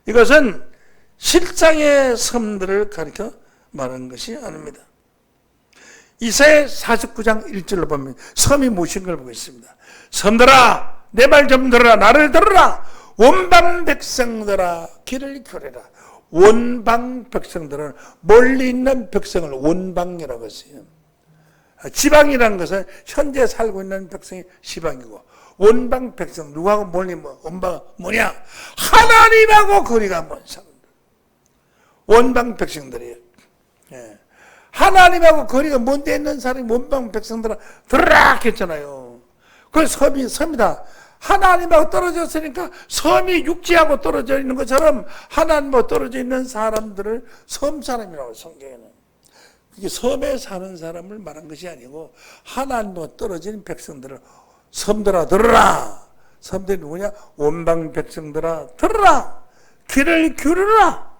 이것은 실상의 섬들을 가리켜 말하는 것이 아닙니다. 이사야 49장 1절로 보면 섬이 무엇인 걸 보고 있습니다. 섬들아 내 말 좀 들어라. 나를 들어라. 원방 백성들아 귀를 켜래라. 원방 백성들은 멀리 있는 백성을 원방이라고 했어요. 지방이라는 것은 현재 살고 있는 백성이 지방이고, 원방 백성, 누구하고 멀리 원방 뭐냐? 하나님하고 거리가 먼 사람들. 원방 백성들이에요. 예. 하나님하고 거리가 먼 데 있는 사람이 원방 백성들은 들으라 했잖아요. 그 섬이다. 하나님하고 떨어졌으니까 섬이 육지하고 떨어져 있는 것처럼 하나님하고 떨어져 있는 사람들을 섬 사람이라고 성경에는. 이게 섬에 사는 사람을 말한 것이 아니고 하나님하고 떨어진 백성들을 섬들아 들으라. 섬들이 누구냐? 원방 백성들아 들으라. 귀를 기울여라.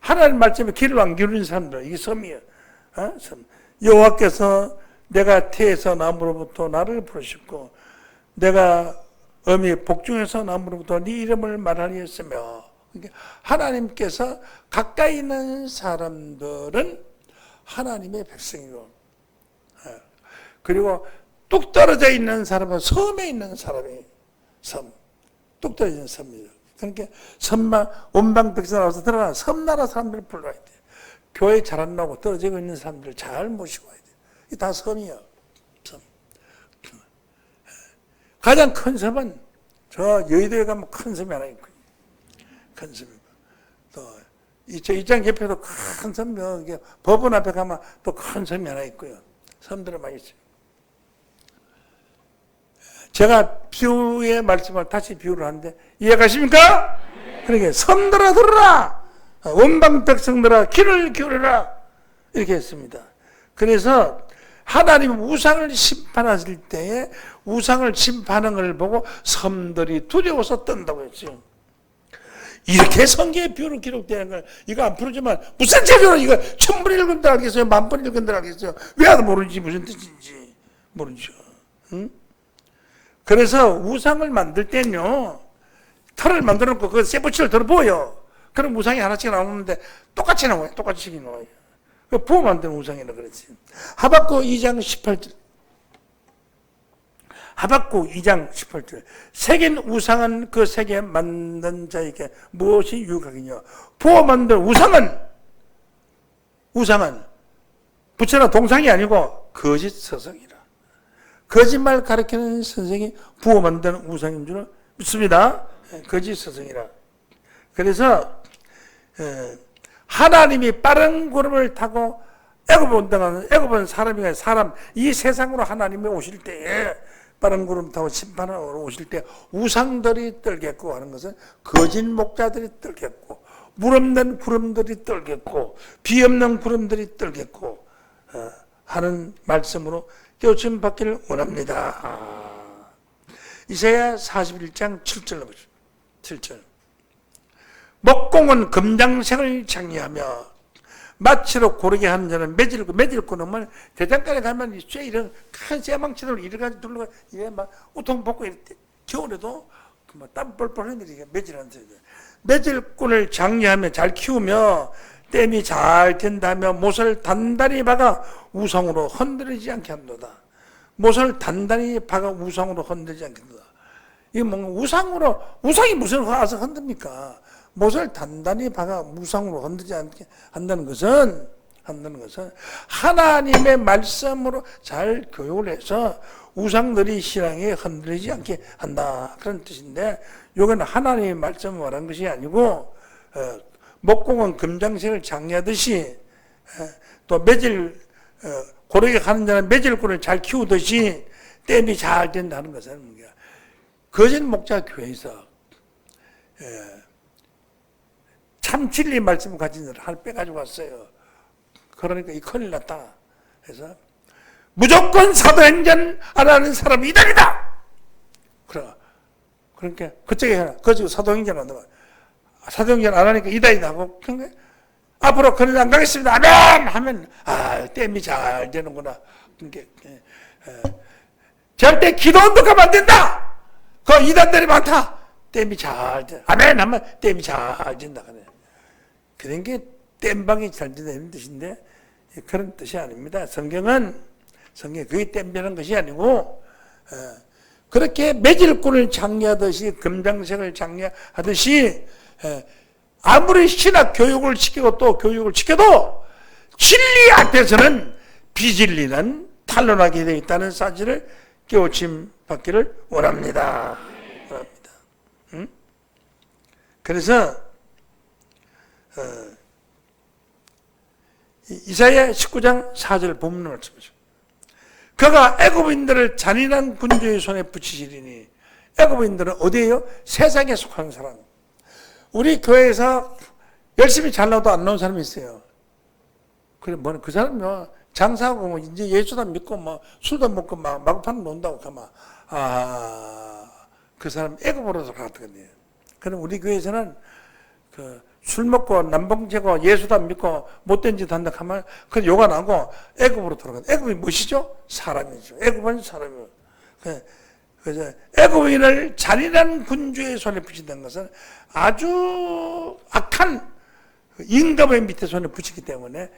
하나님 말씀에 귀를 안 기울이는 사람들, 이게 섬이에요. 섬. 여호와께서 내가 태에서 나무로부터 나를 부르셨고 내가 어미 복중에서 나무로부터 네 이름을 말하리 했으며, 하나님께서 가까이 있는 사람들은 하나님의 백성이고, 그리고 뚝 떨어져 있는 사람은 섬에 있는 사람이 뚝 떨어져 있는 섬이에요. 그러니까 섬만 원방 백성 나와서 들어라. 섬나라 사람들을 불러야 돼. 교회 잘 안 나오고 떨어지고 있는 사람들을 잘 모시고 와야 돼. 이게 다 섬이야. 섬. 가장 큰 섬은 저 여의도에 가면 큰 섬이 하나 있고, 큰 섬이고, 또 이장 옆에도 큰 섬, 법원 앞에 가면 또 큰 섬이 하나 있고요. 섬들은 많이 있어요. 제가 비유의 말씀을 다시 비유를 하는데 이해가십니까? 그러게 섬들아 들으라. 원방 백성들아 귀를 기울여라. 이렇게 했습니다. 그래서 하나님 우상을 심판하실 때에 우상을 심판하는 걸 보고 섬들이 두려워서 떤다고 했어요. 이렇게 성경의 비유로 기록되는 걸 이거 안 풀어주면 무슨 재료로 이거 1000번 읽은들 알겠어요? 10,000번 읽은들 알겠어요? 왜 모르는지 무슨 뜻인지 모르죠. 응? 그래서 우상을 만들 때는요, 털을 만들어 놓고 그 쇠붙이를 들어보여요. 그럼 우상이 하나씩 나오는데 똑같이 나와요. 똑같이 나와요. 그 부어 만드는 우상이라 그랬지. 하박국 2장 18절. 하박국 2장 18절. 새긴 우상은 그 새게 만든 자에게 무엇이 유익하겠냐. 부어 만든 우상은 부처나 동상이 아니고 거짓 서성이라. 거짓말 가르치는 선생이 부어 만든 우상인 줄 믿습니다. 거짓 서성이라. 그래서 하나님이 빠른 구름을 타고 애굽은 사람 이 세상으로 하나님이 오실 때에 빠른 구름 타고 심판하러 오실 때 우상들이 떨겠고 하는 것은 거짓 목자들이 떨겠고 물 없는 구름들이 떨겠고 비 없는 구름들이 떨겠고 하는 말씀으로 깨우침 받기를 원합니다. 이사야 41장 7절로 보시죠. 7절. 목공은 금장색을 장려하며 마치로 고르게 하는 자는 매질 끊으면 대장간에 가면 쇠 이런 큰 쇠망치들 이래가지고 둘러가 이래 막 우통 벗고 이렇게 겨울에도 땀 뻘뻘 흘리니까 매질하는 소리들. 매질꾼을 장려하며 잘 키우며 땜이 잘 된다며 못을 단단히 박아 우상으로 흔들리지 않게 합니다. 못을 단단히 박아 우상으로 흔들리지 않게 합니다. 이게 뭔가 우상이 무슨 와서 흔듭니까? 못을 단단히 박아 우상으로 흔들지 않게 한다는 것은 한다는 것은 하나님의 말씀으로 잘 교육을 해서 우상들이 신앙에 흔들리지 않게 한다, 그런 뜻인데, 이건 하나님의 말씀을 말한 것이 아니고 목공은 금장색을 장려하듯이 또 매질 고르게 가는 자는 매질꾼을 잘 키우듯이 댐이 잘 된다는 것은 거짓 목자 교회에서 참 진리 말씀을 가진 자를 하나 빼가지고 왔어요. 그러니까 이 큰일 났다. 그래서 무조건 사도행전 안 하는 사람이 이단이다. 그러니까 그쪽에 사도행전 안 하고 사도행전 안 하니까 이단이다 하고, 그러니까 앞으로 그런 안 가겠습니다. 아멘! 하면 댐이 잘 되는구나. 그러니까 절대 기도원도 가면 안 된다. 그 이단들이 많다. 댐이 잘 돼. 아멘! 하면 댐이 잘 된다. 그런 게 댐방이 잘 된다는 뜻인데, 그런 뜻이 아닙니다. 성경은 그게 댐되는 것이 아니고, 그렇게 매질꾼을 장려하듯이, 금장색을 장려하듯이, 아무리 신학 교육을 시키고 또 교육을 시켜도 진리 앞에서는 비진리는 탄론하게 되어 있다는 사실을 깨우침 받기를 원합니다. 응? 그래서 이사야 19장 4절 본문을 말씀하죠. 그가 애굽인들을 잔인한 군주의 손에 붙이시리니, 애굽인들은 어디예요? 세상에 속한 사람. 우리 교회에서 열심히 잘 나와도 안 나온 사람이 있어요. 그래, 그 사람은 장사하고 이제 예수도 믿고 술도 먹고 마구판 논다고 가면, 그 사람 애굽으로 돌아갔거든요. 그럼 우리 교회에서는 술 먹고 남봉제고 예수도 안 믿고 못된 짓 한다 하면 그 욕 안 하고 애굽으로 돌아간다. 애굽이 무엇이죠? 사람이죠. 애굽은 사람이에요. 그래서 애굽인을 잔인한 군주의 손에 붙인다는 것은 아주 악한 임금의 밑에 손에 붙이기 때문에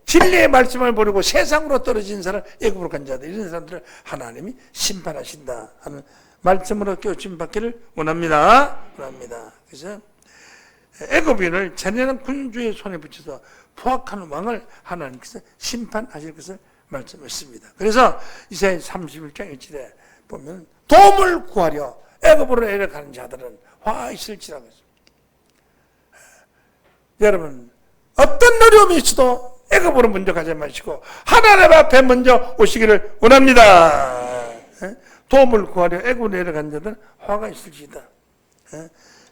진리의 말씀을 버리고 세상으로 떨어진 사람, 애굽으로 간 자들, 이런 사람들을 하나님이 심판하신다 하는 말씀으로 깨우침 받기를 원합니다. 그래서 애굽인을 잔인한 군주의 손에 붙여서 포악한 왕을 하나님께서 심판하실 것을 말씀했습니다. 그래서 이사야 31장 1절에 보면 도움을 구하려 애굽으로 내려가는 자들은 화 있을지라고 했습니다. 여러분, 어떤 어려움이 있어도 애굽으로 먼저 가지 마시고 하나님 앞에 먼저 오시기를 원합니다. 도움을 구하려 애굽으로 내려간 자들은 화가 있을지다.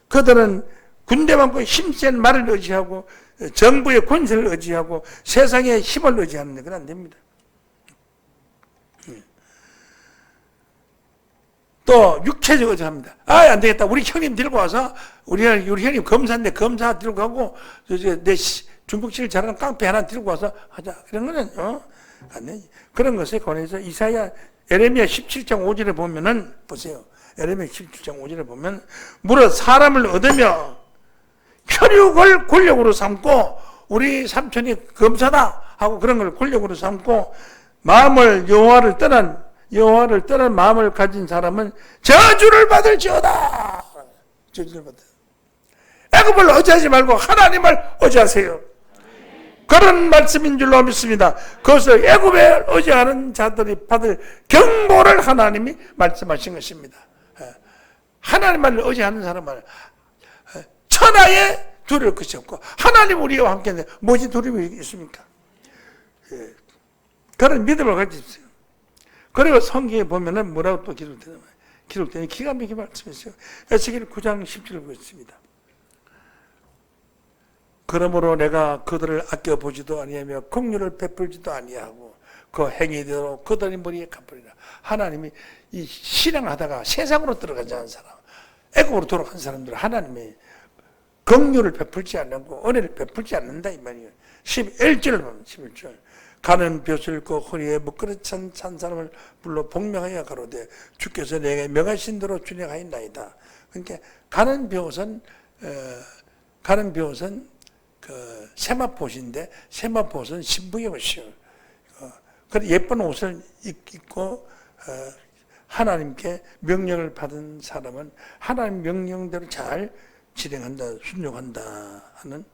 그들은 군대 많고 힘센 말을 의지하고 정부의 권세를 의지하고 세상의 힘을 의지하는 건 안 됩니다. 또 육체적 의지합니다. 안 되겠다. 우리 형님 들고 와서 우리 형님 검사인데 검사 들고 가고 내 중국질 잘하는 깡패 하나 들고 와서 하자. 그런 거는 안 돼. 그런 것에 관해서 이사야 에레미야 17장 5절에 보면은 보세요. 에레미야 17장 5절에 보면 무릇 사람을 얻으며 혈육을 권력으로 삼고 우리 삼촌이 검사다 하고 그런 걸 권력으로 삼고 마음을 여호와를 떠난 마음을 가진 사람은 저주를 받을지어다. 저주를 받아요. 애굽을 의지하지 말고 하나님을 의지하세요. 그런 말씀인 줄로 믿습니다. 그것을 애굽에 의지하는 자들이 받을 경고를 하나님이 말씀하신 것입니다. 하나님을 의지하는 사람은 천하에 두려울 것이 없고 하나님 우리와 함께인데 무엇이 두려움이 있습니까? 그런 믿음을 가지십시오. 그리고 성경에 보면은 뭐라고 또 기록되는 기가 막히게 말씀했어요. 에스겔 9장 10절을 보겠습니다. 그러므로 내가 그들을 아껴보지도 아니하며 긍휼을 베풀지도 아니하고 그 행위대로 그들의 머리에 갚으리라. 하나님이 이 신앙하다가 세상으로 들어가지 않은 사람, 애국으로 돌아간 사람들은 하나님이 긍휼을 베풀지 않고 은혜를 베풀지 않는다 이 말이에요. 11절을 보면 11절. 가는 벼슬 그 허리에 묶으러 찬 사람을 불러 복명하여 가로되 주께서 내게 명하신 대로 준행하였나이다. 그러니까 가는 벼슬은 그 세마포옷인데 세마포옷은 신부의 옷이요. 그 예쁜 옷을 입고 하나님께 명령을 받은 사람은 하나님 명령대로 잘 진행한다, 순종한다 하는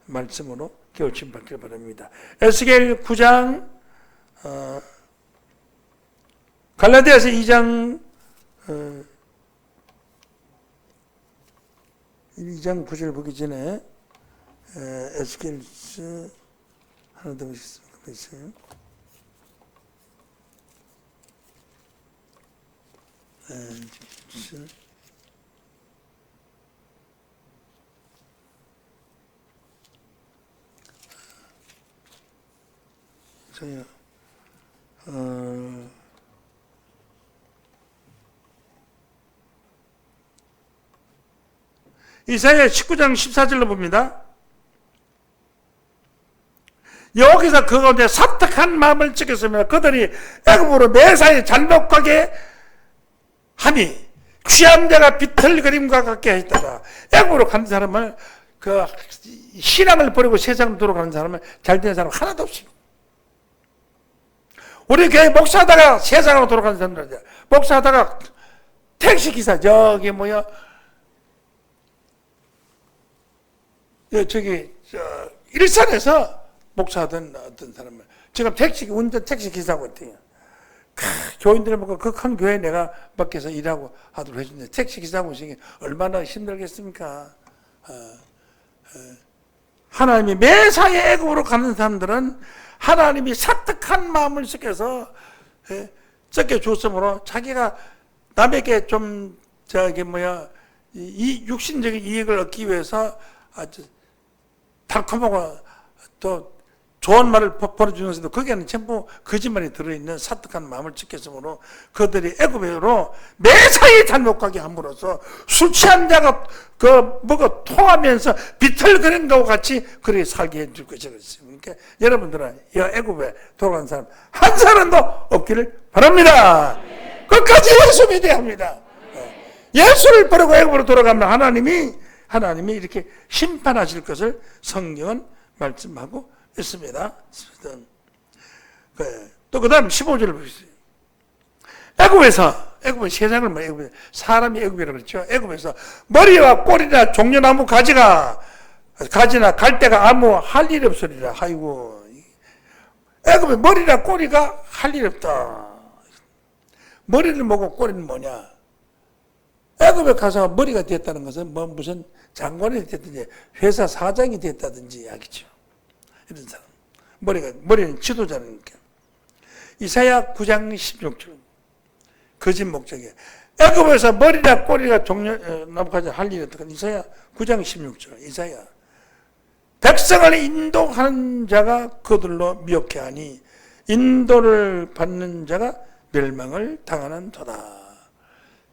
말씀으로 깨우침 받기를 바랍니다. 에스겔 9장, 갈라디아서 2장 2장 9절 보기 전에 에스겔서 하나 더 있어요. 이사야 19장 14절로 봅니다. 여기서 그 가운데 사특한 마음을 찍었으며 그들이 애굽으로 매사에 잘못 가게 함이 취한 자가 비틀거림과 같게 했다가 애굽으로 간 사람을 그 신앙을 버리고 세상으로 돌아가는 사람은 잘된 사람 하나도 없습니다. 우리 교회 목사하다가 세상으로 돌아가는 사람들, 목사하다가 택시기사, 저기 뭐야, 일산에서 목사하던 어떤 사람을, 지금 택시 기사하고 있대요. 교인들 보고 그 큰 교회 내가 밖에서 일하고 하도록 해준대. 택시 기사하고 있으니 얼마나 힘들겠습니까? 하나님이 매사에 애굽으로 가는 사람들은 하나님이 사특한 마음을 섞여서 섞여 줬으므로 자기가 남에게 좀 이 육신적인 이익을 얻기 위해서 아주 달콤하고 또 좋은 말을 벌어주면서도 거기에는 전부 거짓말이 들어있는 사특한 마음을 섞였으므로 그들이 애굽으로 매사에 잘못 가게 함으로써 술 취한 자가 뭐가 통하면서 비틀거리는 것과 같이 그렇게 살게 해줄 것이라고 했어요. 그러니까 여러분들은 이 애굽에 돌아간 사람 한 사람도 없기를 바랍니다. 끝까지 예수 믿어야 합니다. 예수를 버리고 애굽으로 돌아가면 하나님이 이렇게 심판하실 것을 성경은 말씀하고 있습니다. 또 그 다음 15절을 보겠습니다. 애굽은 세상을 사람이 애굽이라고 그랬죠. 애굽에서 머리와 꼬리나 종려나무 가지나 갈대가 아무 할 일이 없으리라. 아이고, 애굽의 머리나 꼬리가 할 일이 없다. 머리를 뭐고 꼬리는 뭐냐? 애굽에 가서 머리가 됐다는 것은 뭐 무슨 장관이 됐든지 회사 사장이 됐다든지 이야기죠. 이런 사람. 머리는 지도자니까. 이사야 9장 16절. 거짓 목적이에요. 애굽에서 머리나 꼬리가 나무까지 할 일이 없다. 이사야 9장 16절. 이사야. 백성을 인도하는 자가 그들로 미혹해 하니 인도를 받는 자가 멸망을 당하는 도다.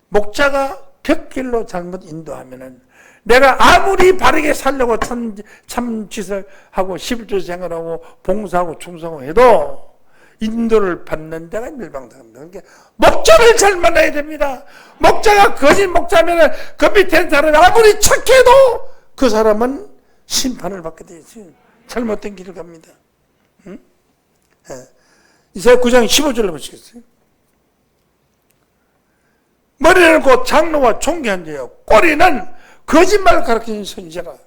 목자가 곁길로 잘못 인도하면은 내가 아무리 바르게 살려고 참 짓을 하고 11조 생활하고 봉사하고 충성하고 해도 인도를 받는 데가 멸망당합니다. 그러니까 목자를 잘 만나야 됩니다. 목자가 거짓 목자면은 그 밑에 사람이 아무리 착해도 그 사람은 심판을 받게 되지. 잘못된 길을 갑니다. 응? 이사야 9장 15절로 보시겠어요? 머리는 곧 장로와 총귀한 자요. 꼬리는 거짓말을 가르치는 선지자가.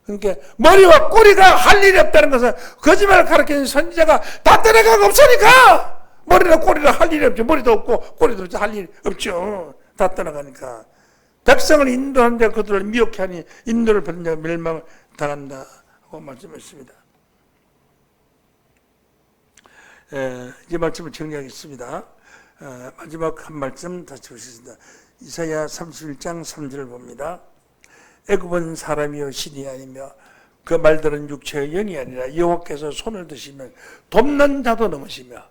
그러니까 머리와 꼬리가 할 일이 없다는 것은 거짓말을 가르치는 선지자가 다 떠나가고 없으니까 머리나 꼬리나 할 일이 없죠. 머리도 없고 꼬리도 할 일이 없죠. 다 떠나가니까. 백성을 인도하는 자 그들을 미혹해 하니 인도를 받는 자가 멸망을 당한다고 말씀했습니다. 이 말씀을 정리하겠습니다. 마지막 한 말씀 다시 보겠습니다. 이사야 31장 3절을 봅니다. 애굽은 사람이요 신이 아니며 그 말들은 육체의 영이 아니라 여호와께서 손을 드시면 돕는 자도 넘으시며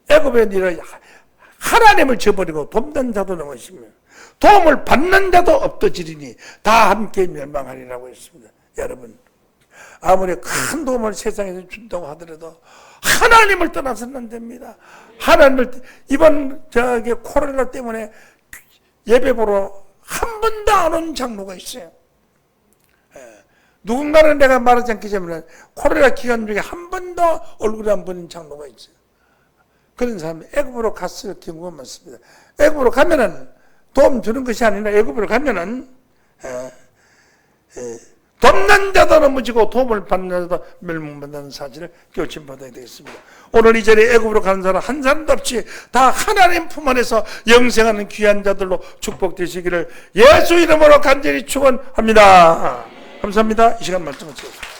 애굽의 니를 하나님을 저버리고 돕는 자도 넘으시며 도움을 받는 자도 없어지리니 다 함께 멸망하리라고 했습니다. 여러분 아무리 큰 도움을 세상에서 준다고 하더라도 하나님을 떠나서는 안 됩니다. 이번 코로나 때문에 예배 보러 한 번도 안 온 장로가 있어요. 누군가는 내가 말하지 않겠지만 코로나 기간 중에 한 번도 얼굴 안 보는 장로가 있어요. 그런 사람이 애굽으로 갔을 경우가 많습니다. 애굽으로 가면은 도움 주는 것이 아니라 애굽으로 가면은 돕는 자도 넘어지고 도움을 받는 자도 멸망받는 사실을 교침받아야 되겠습니다. 오늘 이 자리에 애굽으로 가는 사람 한 사람도 없이 다 하나님 품 안에서 영생하는 귀한 자들로 축복되시기를 예수 이름으로 간절히 축원합니다. 감사합니다. 이 시간 말씀 마치겠습니다.